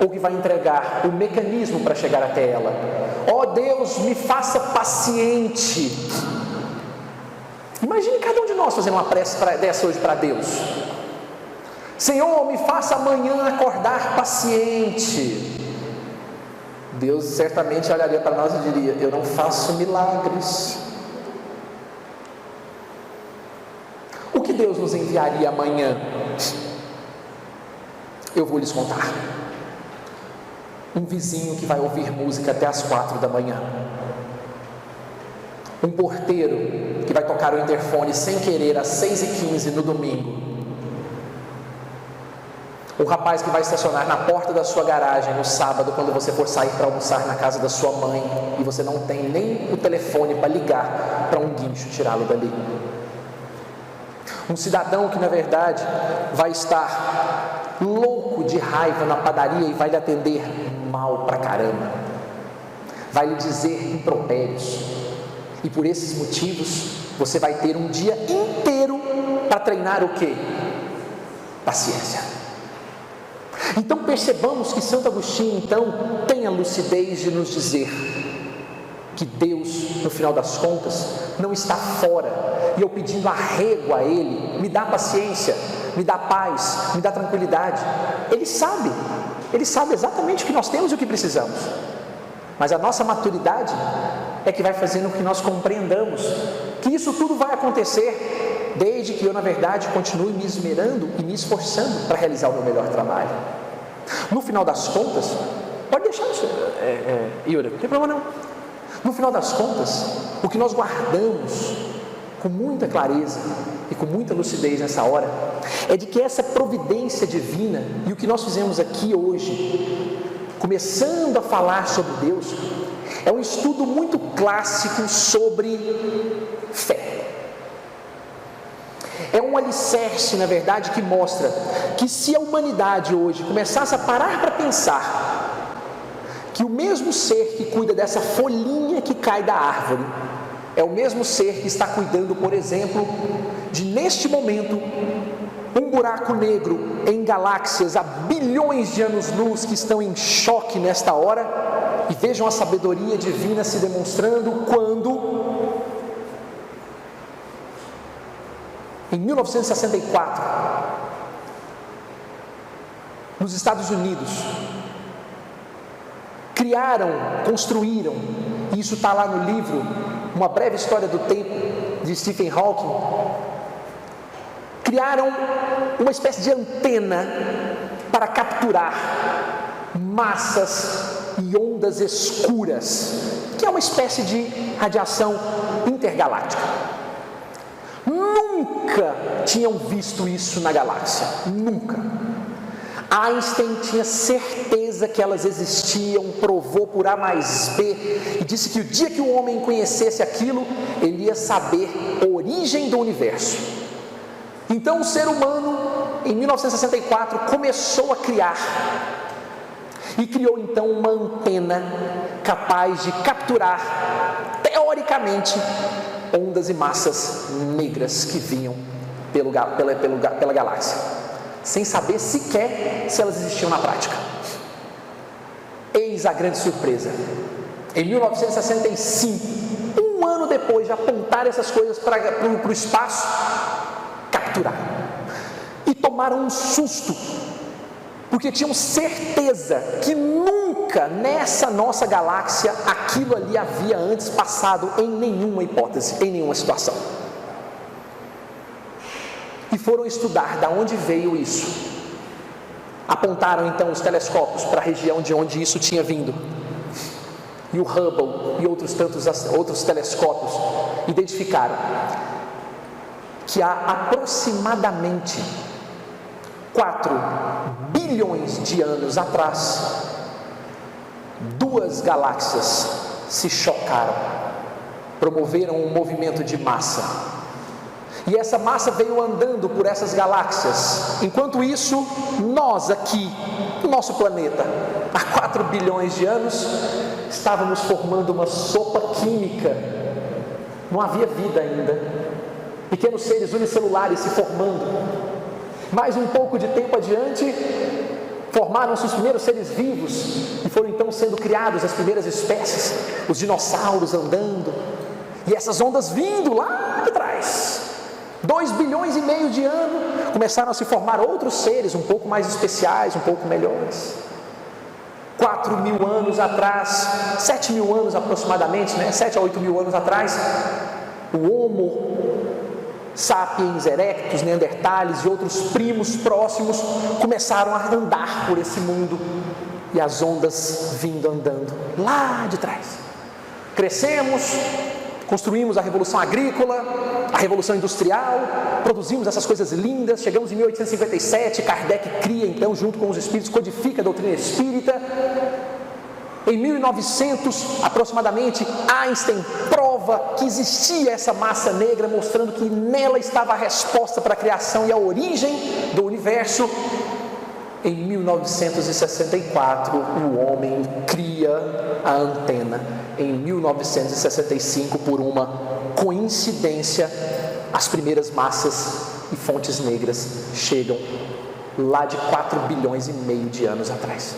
ou que vai entregar o mecanismo para chegar até ela? Ó Deus, me faça paciente. Imagine cada um de nós fazendo uma prece dessa hoje para Deus: Senhor, me faça amanhã acordar paciente. Deus certamente olharia para nós e diria: eu não faço milagres. O que Deus nos enviaria amanhã? Eu vou lhes contar. Um vizinho que vai ouvir música até as 4 da manhã. Um porteiro que vai tocar o interfone sem querer às 6h15 no domingo. Um rapaz que vai estacionar na porta da sua garagem no sábado, quando você for sair para almoçar na casa da sua mãe e você não tem nem o telefone para ligar para um guincho tirá-lo dali. Um cidadão que na verdade vai estar louco de raiva na padaria e vai lhe atender mal pra caramba, vai lhe dizer impropérios, e por esses motivos você vai ter um dia inteiro para treinar o quê? Paciência. Então percebamos que Santo Agostinho então tem a lucidez de nos dizer que Deus, no final das contas, não está fora, e eu pedindo arrego a Ele: me dá paciência, me dá paz, me dá tranquilidade. Ele sabe exatamente o que nós temos e o que precisamos, mas a nossa maturidade é que vai fazendo com que nós compreendamos que isso tudo vai acontecer, desde que eu na verdade continue me esmerando e me esforçando para realizar o meu melhor trabalho. No final das contas, pode deixar isso, Yura, não tem problema não. No final das contas, o que nós guardamos com muita clareza e com muita lucidez nessa hora é de que essa providência divina, e o que nós fizemos aqui hoje, começando a falar sobre Deus, é um estudo muito clássico sobre fé. É um alicerce, na verdade, que mostra que se a humanidade hoje começasse a parar para pensar que o mesmo ser que cuida dessa folhinha que cai da árvore é o mesmo ser que está cuidando, por exemplo, de neste momento um buraco negro em galáxias a bilhões de anos-luz que estão em choque nesta hora, e vejam a sabedoria divina se demonstrando quando, em 1964, nos Estados Unidos, criaram, construíram, e isso está lá no livro, Uma Breve História do Tempo, de Stephen Hawking, criaram uma espécie de antena para capturar massas e ondas escuras, que é uma espécie de radiação intergaláctica. Nunca tinham visto isso na galáxia, nunca. Einstein tinha certeza que elas existiam, provou por A mais B, e disse que o dia que o homem conhecesse aquilo, ele ia saber a origem do universo. Então o ser humano, em 1964, começou a criar, e criou então uma antena capaz de capturar, teoricamente, ondas e massas negras que vinham pela galáxia, sem saber sequer se elas existiam na prática. Eis a grande surpresa. Em 1965, um ano depois de apontar essas coisas para o espaço, capturaram. E tomaram um susto, porque tinham certeza que nunca nessa nossa galáxia aquilo ali havia antes passado em nenhuma hipótese, em nenhuma situação. E foram estudar de onde veio isso. Apontaram então os telescópios para a região de onde isso tinha vindo. E o Hubble e outros telescópios identificaram que há aproximadamente 4 bilhões de anos atrás, 2 galáxias se chocaram, promoveram um movimento de massa, e essa massa veio andando por essas galáxias. Enquanto isso, nós aqui, no nosso planeta, há 4 bilhões de anos, estávamos formando uma sopa química, não havia vida ainda, pequenos seres unicelulares se formando. Mais um pouco de tempo adiante, formaram-se os primeiros seres vivos, e foram então sendo criados as primeiras espécies, os dinossauros andando, e essas ondas vindo lá de trás. 2 bilhões e meio de anos, começaram a se formar outros seres um pouco mais especiais, um pouco melhores. 4.000 anos atrás, 7.000 anos aproximadamente, 7 a 8.000 anos atrás, o Homo sapiens erectus, neandertales e outros primos próximos começaram a andar por esse mundo, e as ondas vindo andando lá de trás. Crescemos, construímos a revolução agrícola, a revolução industrial, produzimos essas coisas lindas, chegamos em 1857, Kardec cria então, junto com os espíritos, codifica a doutrina espírita. Em 1900, aproximadamente, Einstein prova que existia essa massa negra, mostrando que nela estava a resposta para a criação e a origem do universo. Em 1964, o homem cria a antena. Em 1965, por uma coincidência, as primeiras massas e fontes negras chegam lá de 4 bilhões e meio de anos atrás.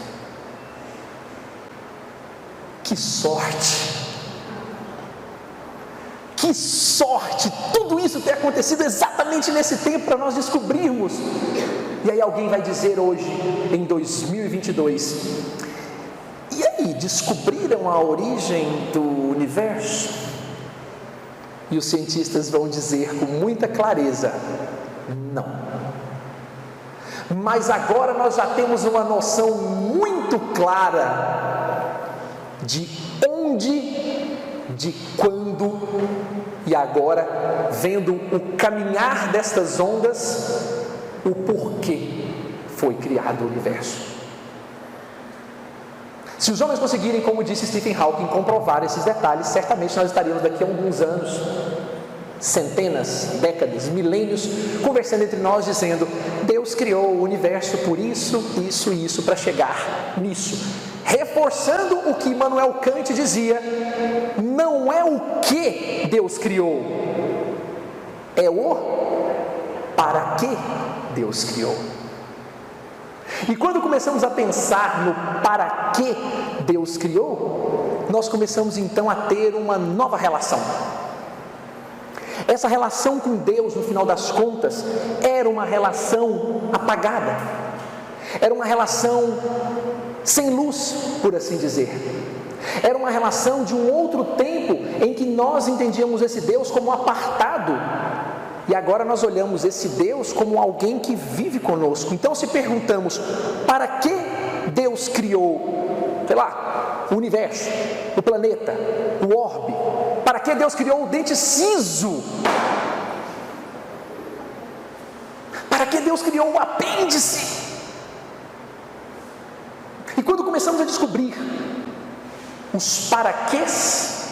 Que sorte! Que sorte! Tudo isso ter acontecido exatamente nesse tempo para nós descobrirmos. E aí alguém vai dizer hoje, em 2022, e aí, descobriram a origem do universo? E os cientistas vão dizer com muita clareza, não. Mas agora nós já temos uma noção muito clara de onde, de quando e agora, vendo o caminhar destas ondas, o porquê foi criado o universo. Se os homens conseguirem, como disse Stephen Hawking, comprovar esses detalhes, certamente nós estaríamos daqui a alguns anos, centenas, décadas, milênios, conversando entre nós dizendo, Deus criou o universo por isso, isso e isso para chegar nisso, reforçando o que Immanuel Kant dizia, não é o que Deus criou, é o para que Deus criou. E quando começamos a pensar no para que Deus criou, nós começamos então a ter uma nova relação. Essa relação com Deus, no final das contas, era uma relação apagada. Era uma relação sem luz, por assim dizer. Era uma relação de um outro tempo em que nós entendíamos esse Deus como apartado. E agora nós olhamos esse Deus como alguém que vive conosco. Então se perguntamos, para que Deus criou, sei lá, o universo, o planeta, o orbe? Para que Deus criou o dente siso? Para que Deus criou o apêndice? E quando começamos a descobrir os paraquês,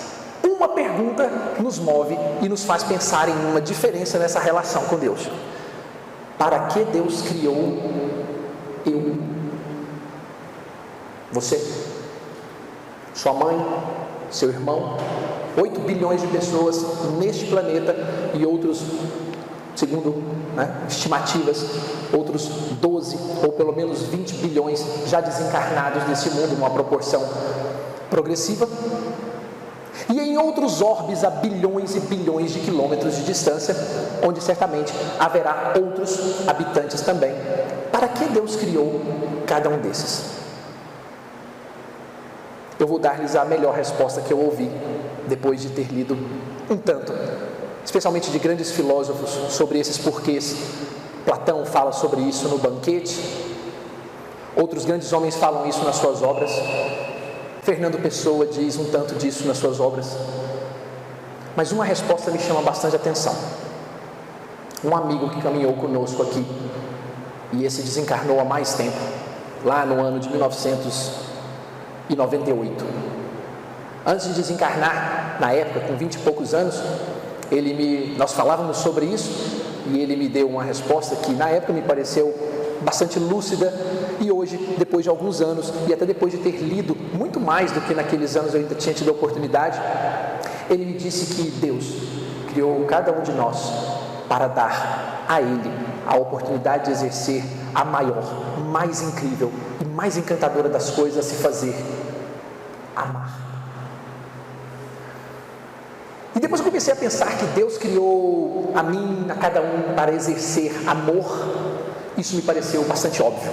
uma pergunta nos move e nos faz pensar em uma diferença nessa relação com Deus. Para que Deus criou eu? Você, sua mãe, seu irmão, 8 bilhões de pessoas neste planeta e outros, segundo estimativas, outros 12 ou pelo menos 20 bilhões já desencarnados nesse mundo, numa proporção progressiva, e em outros orbes a bilhões e bilhões de quilômetros de distância, onde certamente haverá outros habitantes também. Para que Deus criou cada um desses? Eu vou dar-lhes a melhor resposta que eu ouvi depois de ter lido um tanto, especialmente de grandes filósofos, sobre esses porquês. Platão fala sobre isso no Banquete, outros grandes homens falam isso nas suas obras. Fernando Pessoa diz um tanto disso nas suas obras. Mas uma resposta me chama bastante atenção. Um amigo que caminhou conosco aqui, e esse desencarnou há mais tempo, lá no ano de 1998. Antes de desencarnar, na época, com 20 e poucos anos, nós falávamos sobre isso, e ele me deu uma resposta que na época me pareceu bastante lúcida, e hoje, depois de alguns anos, e até depois de ter lido muito mais do que naqueles anos eu ainda tinha tido a oportunidade, ele me disse que Deus criou cada um de nós para dar a Ele a oportunidade de exercer a maior, mais incrível e mais encantadora das coisas a se fazer: amar. E depois eu comecei a pensar que Deus criou a mim, a cada um, para exercer amor. Isso me pareceu bastante óbvio.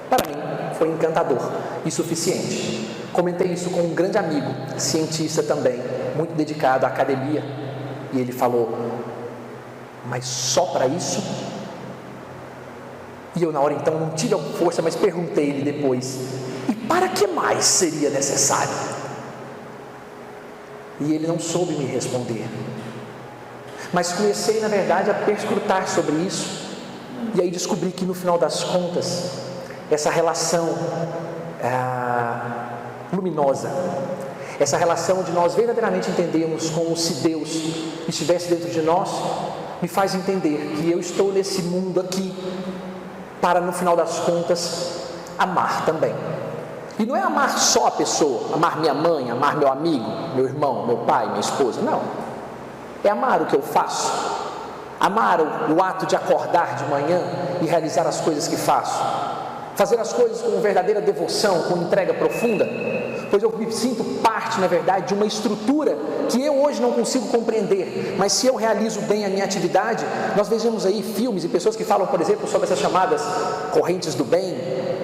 Para mim, foi encantador e suficiente. Comentei isso com um grande amigo, cientista também, muito dedicado à academia, e ele falou: mas só para isso? E eu na hora então não tive a força, mas perguntei-lhe depois: e para que mais seria necessário? E ele não soube me responder. Mas comecei na verdade a perscrutar sobre isso, e aí descobri que no final das contas, essa relação luminosa, essa relação de nós verdadeiramente entendermos como se Deus estivesse dentro de nós, me faz entender que eu estou nesse mundo aqui para, no final das contas, amar também. E não é amar só a pessoa, amar minha mãe, amar meu amigo, meu irmão, meu pai, minha esposa, não. É amar o que eu faço, amar o ato de acordar de manhã e realizar as coisas que faço, fazer as coisas com verdadeira devoção, com entrega profunda, pois eu me sinto parte, na verdade, de uma estrutura que eu hoje não consigo compreender, mas se eu realizo bem a minha atividade, nós vejamos aí filmes e pessoas que falam, por exemplo, sobre essas chamadas correntes do bem,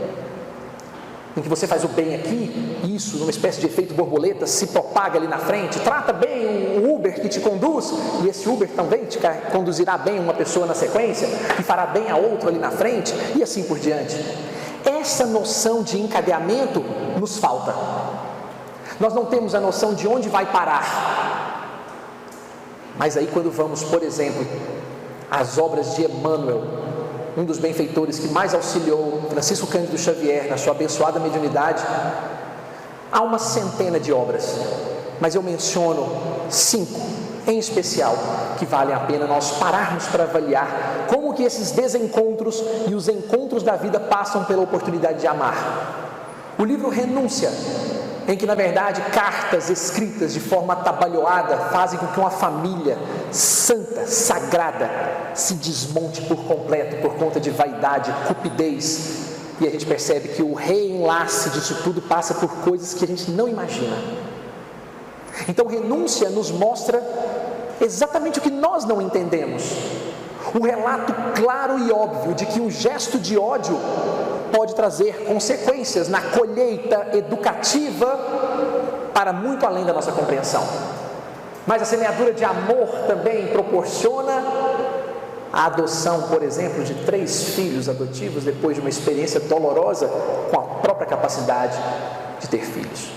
em que você faz o bem aqui, isso, numa espécie de efeito borboleta, se propaga ali na frente, trata bem o Uber que te conduz, e esse Uber também te conduzirá bem uma pessoa na sequência, e fará bem a outra ali na frente, e assim por diante. Essa noção de encadeamento nos falta. Nós não temos a noção de onde vai parar. Mas aí quando vamos, por exemplo, às obras de Emmanuel, um dos benfeitores que mais auxiliou Francisco Cândido Xavier na sua abençoada mediunidade, há uma centena de obras, mas eu menciono 5 em especial, que valem a pena nós pararmos para avaliar como que esses desencontros e os encontros da vida passam pela oportunidade de amar. O livro Renúncia, em que na verdade cartas escritas de forma atabalhoada fazem com que uma família santa, sagrada, se desmonte por completo por conta de vaidade, cupidez, e a gente percebe que o reenlace disso tudo passa por coisas que a gente não imagina. Então Renúncia nos mostra exatamente o que nós não entendemos, o relato claro e óbvio de que um gesto de ódio pode trazer consequências na colheita educativa para muito além da nossa compreensão. Mas a semeadura de amor também proporciona a adoção, por exemplo, de 3 filhos adotivos depois de uma experiência dolorosa com a própria capacidade de ter filhos.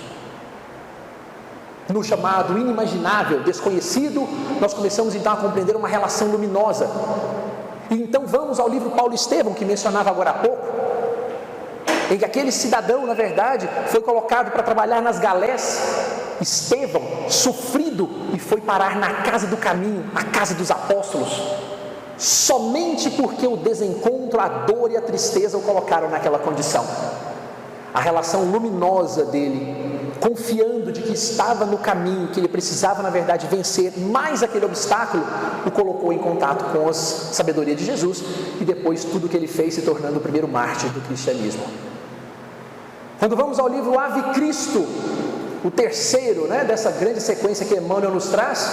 No chamado inimaginável, desconhecido, nós começamos então a compreender uma relação luminosa. E então vamos ao livro Paulo Estevão, que mencionava agora há pouco, em que aquele cidadão, na verdade, foi colocado para trabalhar nas galés. Estevão, sofrido, e foi parar na casa do caminho, a casa dos apóstolos, somente porque o desencontro, a dor e a tristeza o colocaram naquela condição. A relação luminosa dele, confiando de que estava no caminho, que ele precisava na verdade vencer mais aquele obstáculo, o colocou em contato com a sabedoria de Jesus, e depois tudo o que ele fez se tornando o primeiro mártir do cristianismo. Quando vamos ao livro Ave Cristo, o terceiro, dessa grande sequência que Emmanuel nos traz,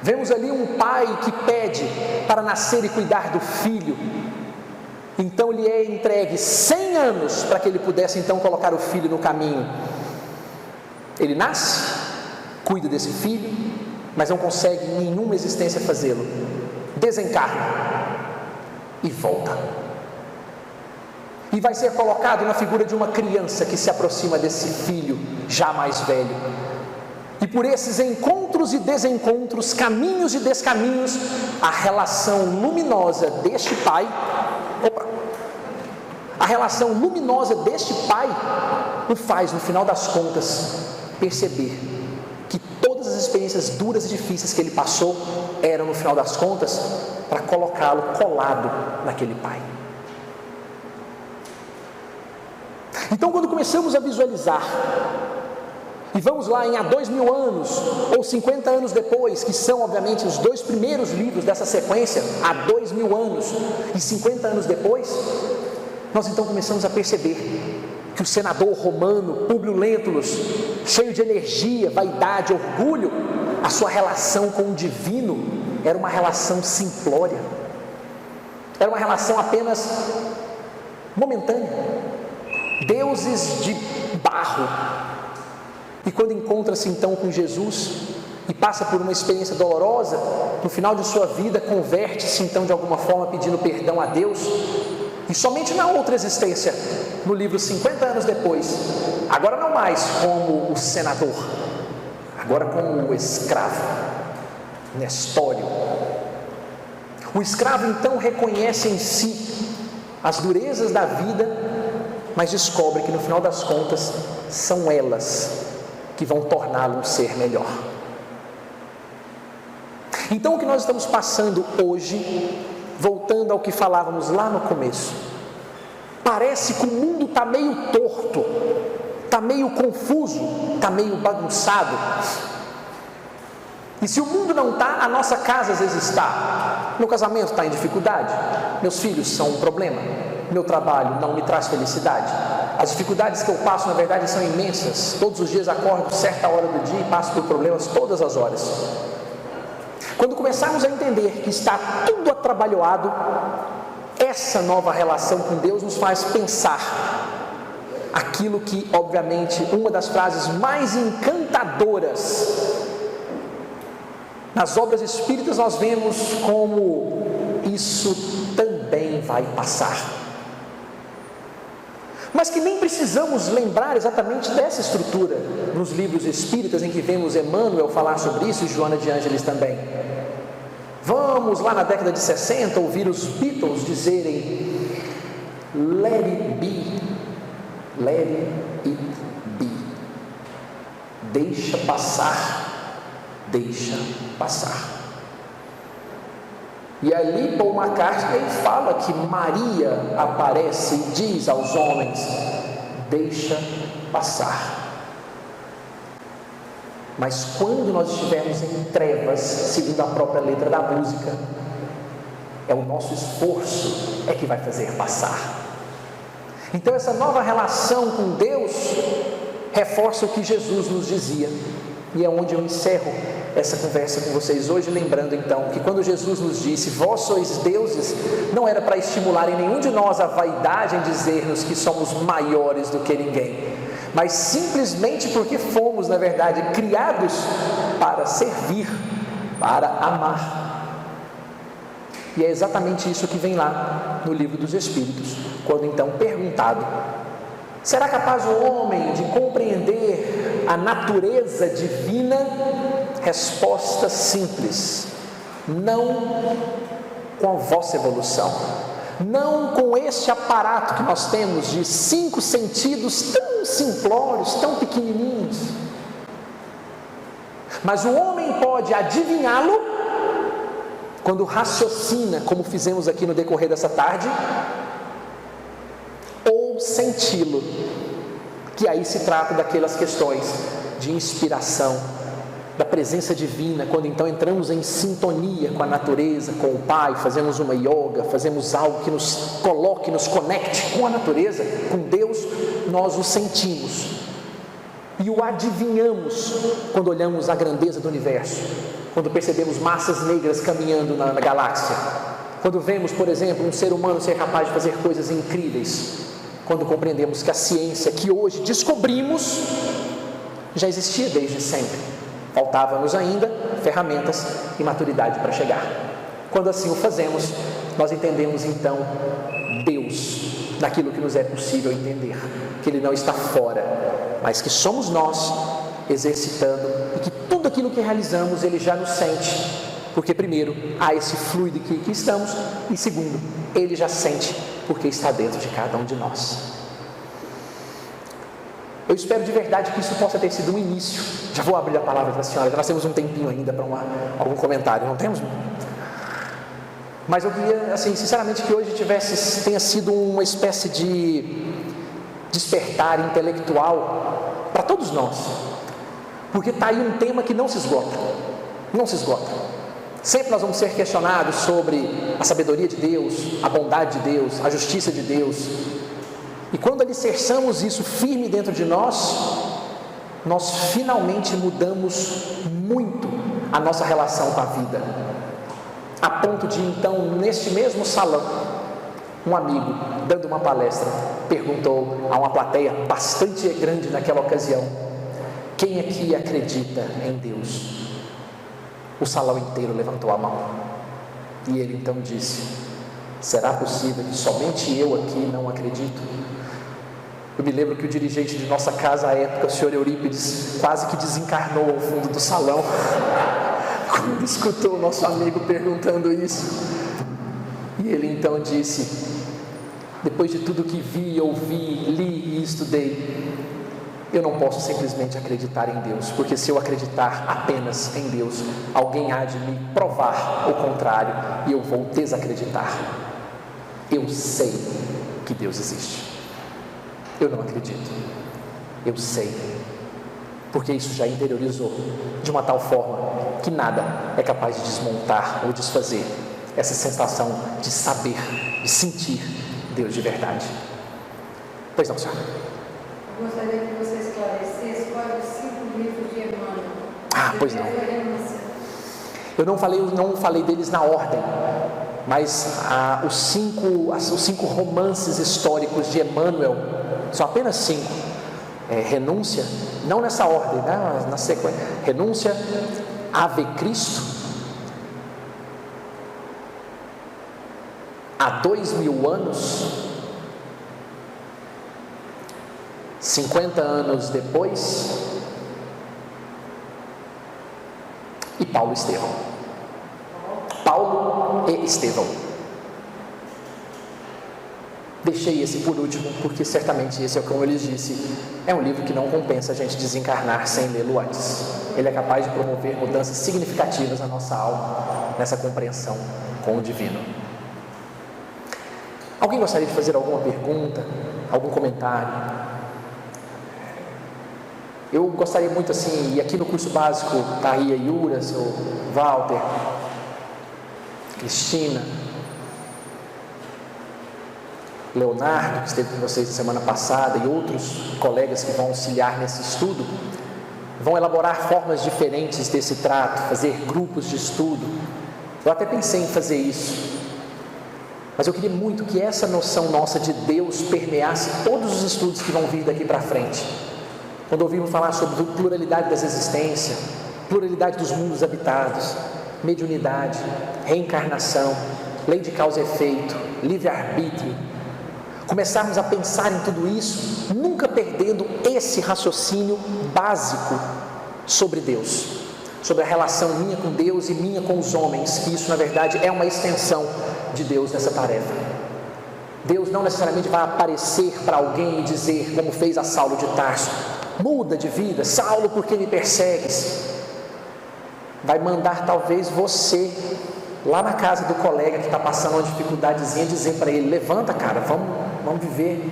vemos ali um pai que pede para nascer e cuidar do filho. Então lhe é entregue 100 anos para que ele pudesse então colocar o filho no caminho. Ele nasce, cuida desse filho, mas não consegue em nenhuma existência fazê-lo. Desencarna e volta. E vai ser colocado na figura de uma criança que se aproxima desse filho já mais velho. E por esses encontros e desencontros, caminhos e descaminhos, a relação luminosa deste pai, a relação luminosa deste pai o faz, no final das contas, perceber que todas as experiências duras e difíceis que ele passou eram, no final das contas, para colocá-lo colado naquele pai. Então, quando começamos a visualizar, e vamos lá em há 2000 anos, ou 50 anos depois, que são obviamente os 2 primeiros livros dessa sequência, há 2000 anos e 50 anos depois, nós então começamos a perceber que o senador romano Públio Lentulus, cheio de energia, vaidade, orgulho, a sua relação com o divino era uma relação simplória, era uma relação apenas momentânea. Deuses de barro. E quando encontra-se então com Jesus e passa por uma experiência dolorosa, no final de sua vida converte-se então de alguma forma pedindo perdão a Deus, e somente na outra existência, no livro 50 anos depois, agora não mais como o senador, agora como o escravo, Nestório. O escravo então reconhece em si as durezas da vida, mas descobre que no final das contas são elas que vão torná-lo um ser melhor. Então o que nós estamos passando hoje, voltando ao que falávamos lá no começo, parece que o mundo está meio torto, está meio confuso, está meio bagunçado. E se o mundo não está, a nossa casa às vezes está. Meu casamento está em dificuldade, meus filhos são um problema, meu trabalho não me traz felicidade. As dificuldades que eu passo, na verdade, são imensas. Todos os dias acordo certa hora do dia e passo por problemas todas as horas. Quando começarmos a entender que está tudo atrabalhoado, essa nova relação com Deus nos faz pensar aquilo que, obviamente, uma das frases mais encantadoras nas obras espíritas nós vemos como isso também vai passar. Mas que nem precisamos lembrar exatamente dessa estrutura nos livros espíritas em que vemos Emmanuel falar sobre isso e Joana de Ângeles também. Vamos lá na década de 60 ouvir os Beatles dizerem let it be, let it be. Deixa passar, deixa passar. E ali Paul McCartney fala que Maria aparece e diz aos homens, deixa passar. Mas quando nós estivermos em trevas, segundo a própria letra da música, é o nosso esforço que vai fazer passar. Então essa nova relação com Deus reforça o que Jesus nos dizia. E é onde eu encerro essa conversa com vocês hoje, lembrando então que quando Jesus nos disse, vós sois deuses, não era para estimular em nenhum de nós a vaidade em dizer-nos que somos maiores do que ninguém, mas simplesmente porque fomos, na verdade, criados para servir, para amar. E é exatamente isso que vem lá no Livro dos Espíritos, quando então perguntado, será capaz o homem de compreender a natureza divina? Resposta simples: não com a vossa evolução, não com este aparato que nós temos de 5 sentidos tão simplórios, tão pequenininhos, mas o homem pode adivinhá-lo quando raciocina, como fizemos aqui no decorrer dessa tarde, ou senti-lo, que aí se trata daquelas questões de inspiração, da presença divina, quando então entramos em sintonia com a natureza, com o Pai, fazemos uma yoga, fazemos algo que nos coloque, nos conecte com a natureza, com Deus, nós o sentimos e o adivinhamos quando olhamos a grandeza do universo, quando percebemos massas negras caminhando na galáxia, quando vemos, por exemplo, um ser humano ser capaz de fazer coisas incríveis, quando compreendemos que a ciência que hoje descobrimos já existia desde sempre, faltava-nos ainda ferramentas e maturidade para chegar. Quando assim o fazemos, nós entendemos então Deus naquilo que nos é possível entender, que Ele não está fora, mas que somos nós exercitando, e que tudo aquilo que realizamos Ele já nos sente, porque primeiro há esse fluido que estamos, e segundo, Ele já sente porque está dentro de cada um de nós. Eu espero de verdade que isso possa ter sido um início. Já vou abrir a palavra para a senhora, nós temos um tempinho ainda para algum comentário, não temos? Mas eu queria, assim, sinceramente, que hoje tenha sido uma espécie de despertar intelectual para todos nós, porque está aí um tema que não se esgota, não se esgota. Sempre nós vamos ser questionados sobre a sabedoria de Deus, a bondade de Deus, a justiça de Deus. E quando alicerçamos isso firme dentro de nós, nós finalmente mudamos muito a nossa relação com a vida, a ponto de então, neste mesmo salão, um amigo, dando uma palestra, perguntou a uma plateia bastante grande naquela ocasião: quem aqui acredita em Deus? O salão inteiro levantou a mão, e ele então disse: será possível que somente eu aqui não acredito? Eu me lembro que o dirigente de nossa casa à época, o senhor Eurípides, quase que desencarnou ao fundo do salão quando escutou o nosso amigo perguntando isso. E ele então disse: depois de tudo que vi, ouvi, li e estudei, eu não posso simplesmente acreditar em Deus, porque se eu acreditar apenas em Deus, alguém há de me provar o contrário e eu vou desacreditar. Eu sei que Deus existe. Eu não acredito. Eu sei, porque isso já interiorizou de uma tal forma que nada é capaz de desmontar ou desfazer essa sensação de saber, de sentir Deus de verdade. Pois não, senhor? Eu gostaria que você esclarecesse quais os 5 livros de Emmanuel. Pois não. Eu não falei deles na ordem, mas os cinco romances históricos de Emmanuel são apenas 5. Renúncia, não nessa ordem, né? Na sequência: Renúncia, Ave Cristo, há 2000 anos, 50 anos depois, e Paulo e Estevão. Paulo e Estevão. Deixei esse por último, porque certamente esse é, como eu lhes disse, é um livro que não compensa a gente desencarnar sem lê-lo antes. Ele é capaz de promover mudanças significativas na nossa alma, nessa compreensão com o divino. Alguém gostaria de fazer alguma pergunta, algum comentário? Eu gostaria muito, assim, e aqui no curso básico está aí a Yura, seu Walter, Cristina, Leonardo, que esteve com vocês na semana passada, e outros colegas que vão auxiliar nesse estudo. vão elaborar formas diferentes desse trato, fazer grupos de estudo. Eu até pensei em fazer isso, mas eu queria muito que essa noção nossa de Deus permeasse todos os estudos que vão vir daqui para frente. Quando ouvimos falar sobre pluralidade das existências, pluralidade dos mundos habitados, mediunidade, reencarnação, lei de causa e efeito, livre-arbítrio, começarmos a pensar em tudo isso, nunca perdendo esse raciocínio básico sobre Deus, sobre a relação minha com Deus e minha com os homens, que isso na verdade é uma extensão de Deus nessa tarefa. Deus não necessariamente vai aparecer para alguém e dizer, como fez a Saulo de Tarso: muda de vida, Saulo, por que me persegues? Vai mandar talvez você lá na casa do colega que está passando uma dificuldadezinha, dizer para ele: levanta, cara, vamos viver.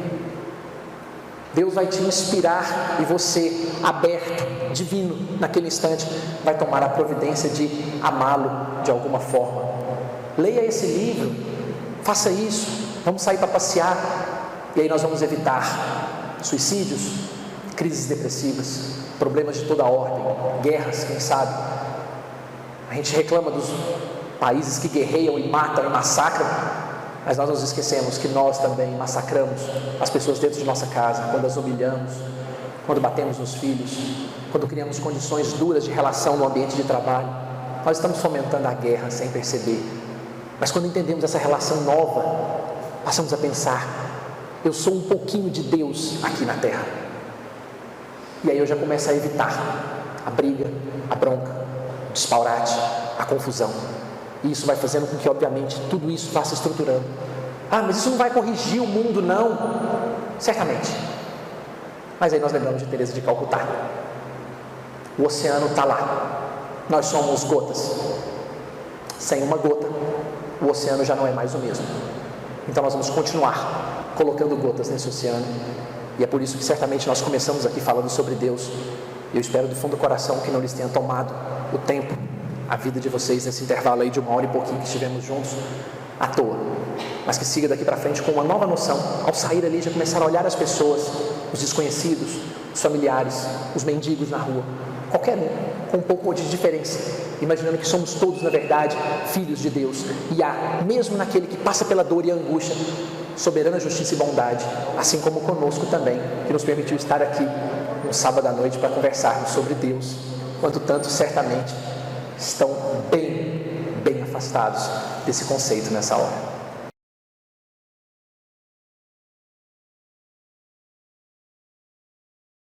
Deus vai te inspirar e você, aberto, divino, naquele instante, vai tomar a providência de amá-lo de alguma forma. Leia esse livro, faça isso, vamos sair para passear, e aí nós vamos evitar suicídios, crises depressivas, problemas de toda ordem, guerras, quem sabe. A gente reclama dos países que guerreiam e matam e massacram, mas nós nos esquecemos que nós também massacramos as pessoas dentro de nossa casa, quando as humilhamos, quando batemos nos filhos, quando criamos condições duras de relação no ambiente de trabalho. Nós estamos fomentando a guerra sem perceber. Mas quando entendemos essa relação nova, passamos a pensar: eu sou um pouquinho de Deus aqui na terra. E aí eu já começo a evitar a briga, a bronca, o disparate, a confusão. E isso vai fazendo com que, obviamente, tudo isso vá se estruturando. Ah, mas isso não vai corrigir o mundo, não. Certamente. Mas aí nós lembramos de Teresa de Calcutá. O oceano está lá. Nós somos gotas. Sem uma gota, o oceano já não é mais o mesmo. Então nós vamos continuar colocando gotas nesse oceano. E é por isso que certamente nós começamos aqui falando sobre Deus. Eu espero do fundo do coração que não lhes tenha tomado o tempo, a vida de vocês nesse intervalo aí de 1 hora e pouquinho que estivemos juntos à toa, mas que siga daqui para frente com uma nova noção. Ao sair ali, já começar a olhar as pessoas, os desconhecidos, os familiares, os mendigos na rua, qualquer um, com um pouco de diferença, imaginando que somos todos, na verdade, filhos de Deus, e há, mesmo naquele que passa pela dor e a angústia, soberana justiça e bondade, assim como conosco também, que nos permitiu estar aqui no sábado à noite para conversarmos sobre Deus, quanto tanto certamente estão bem afastados desse conceito nessa hora.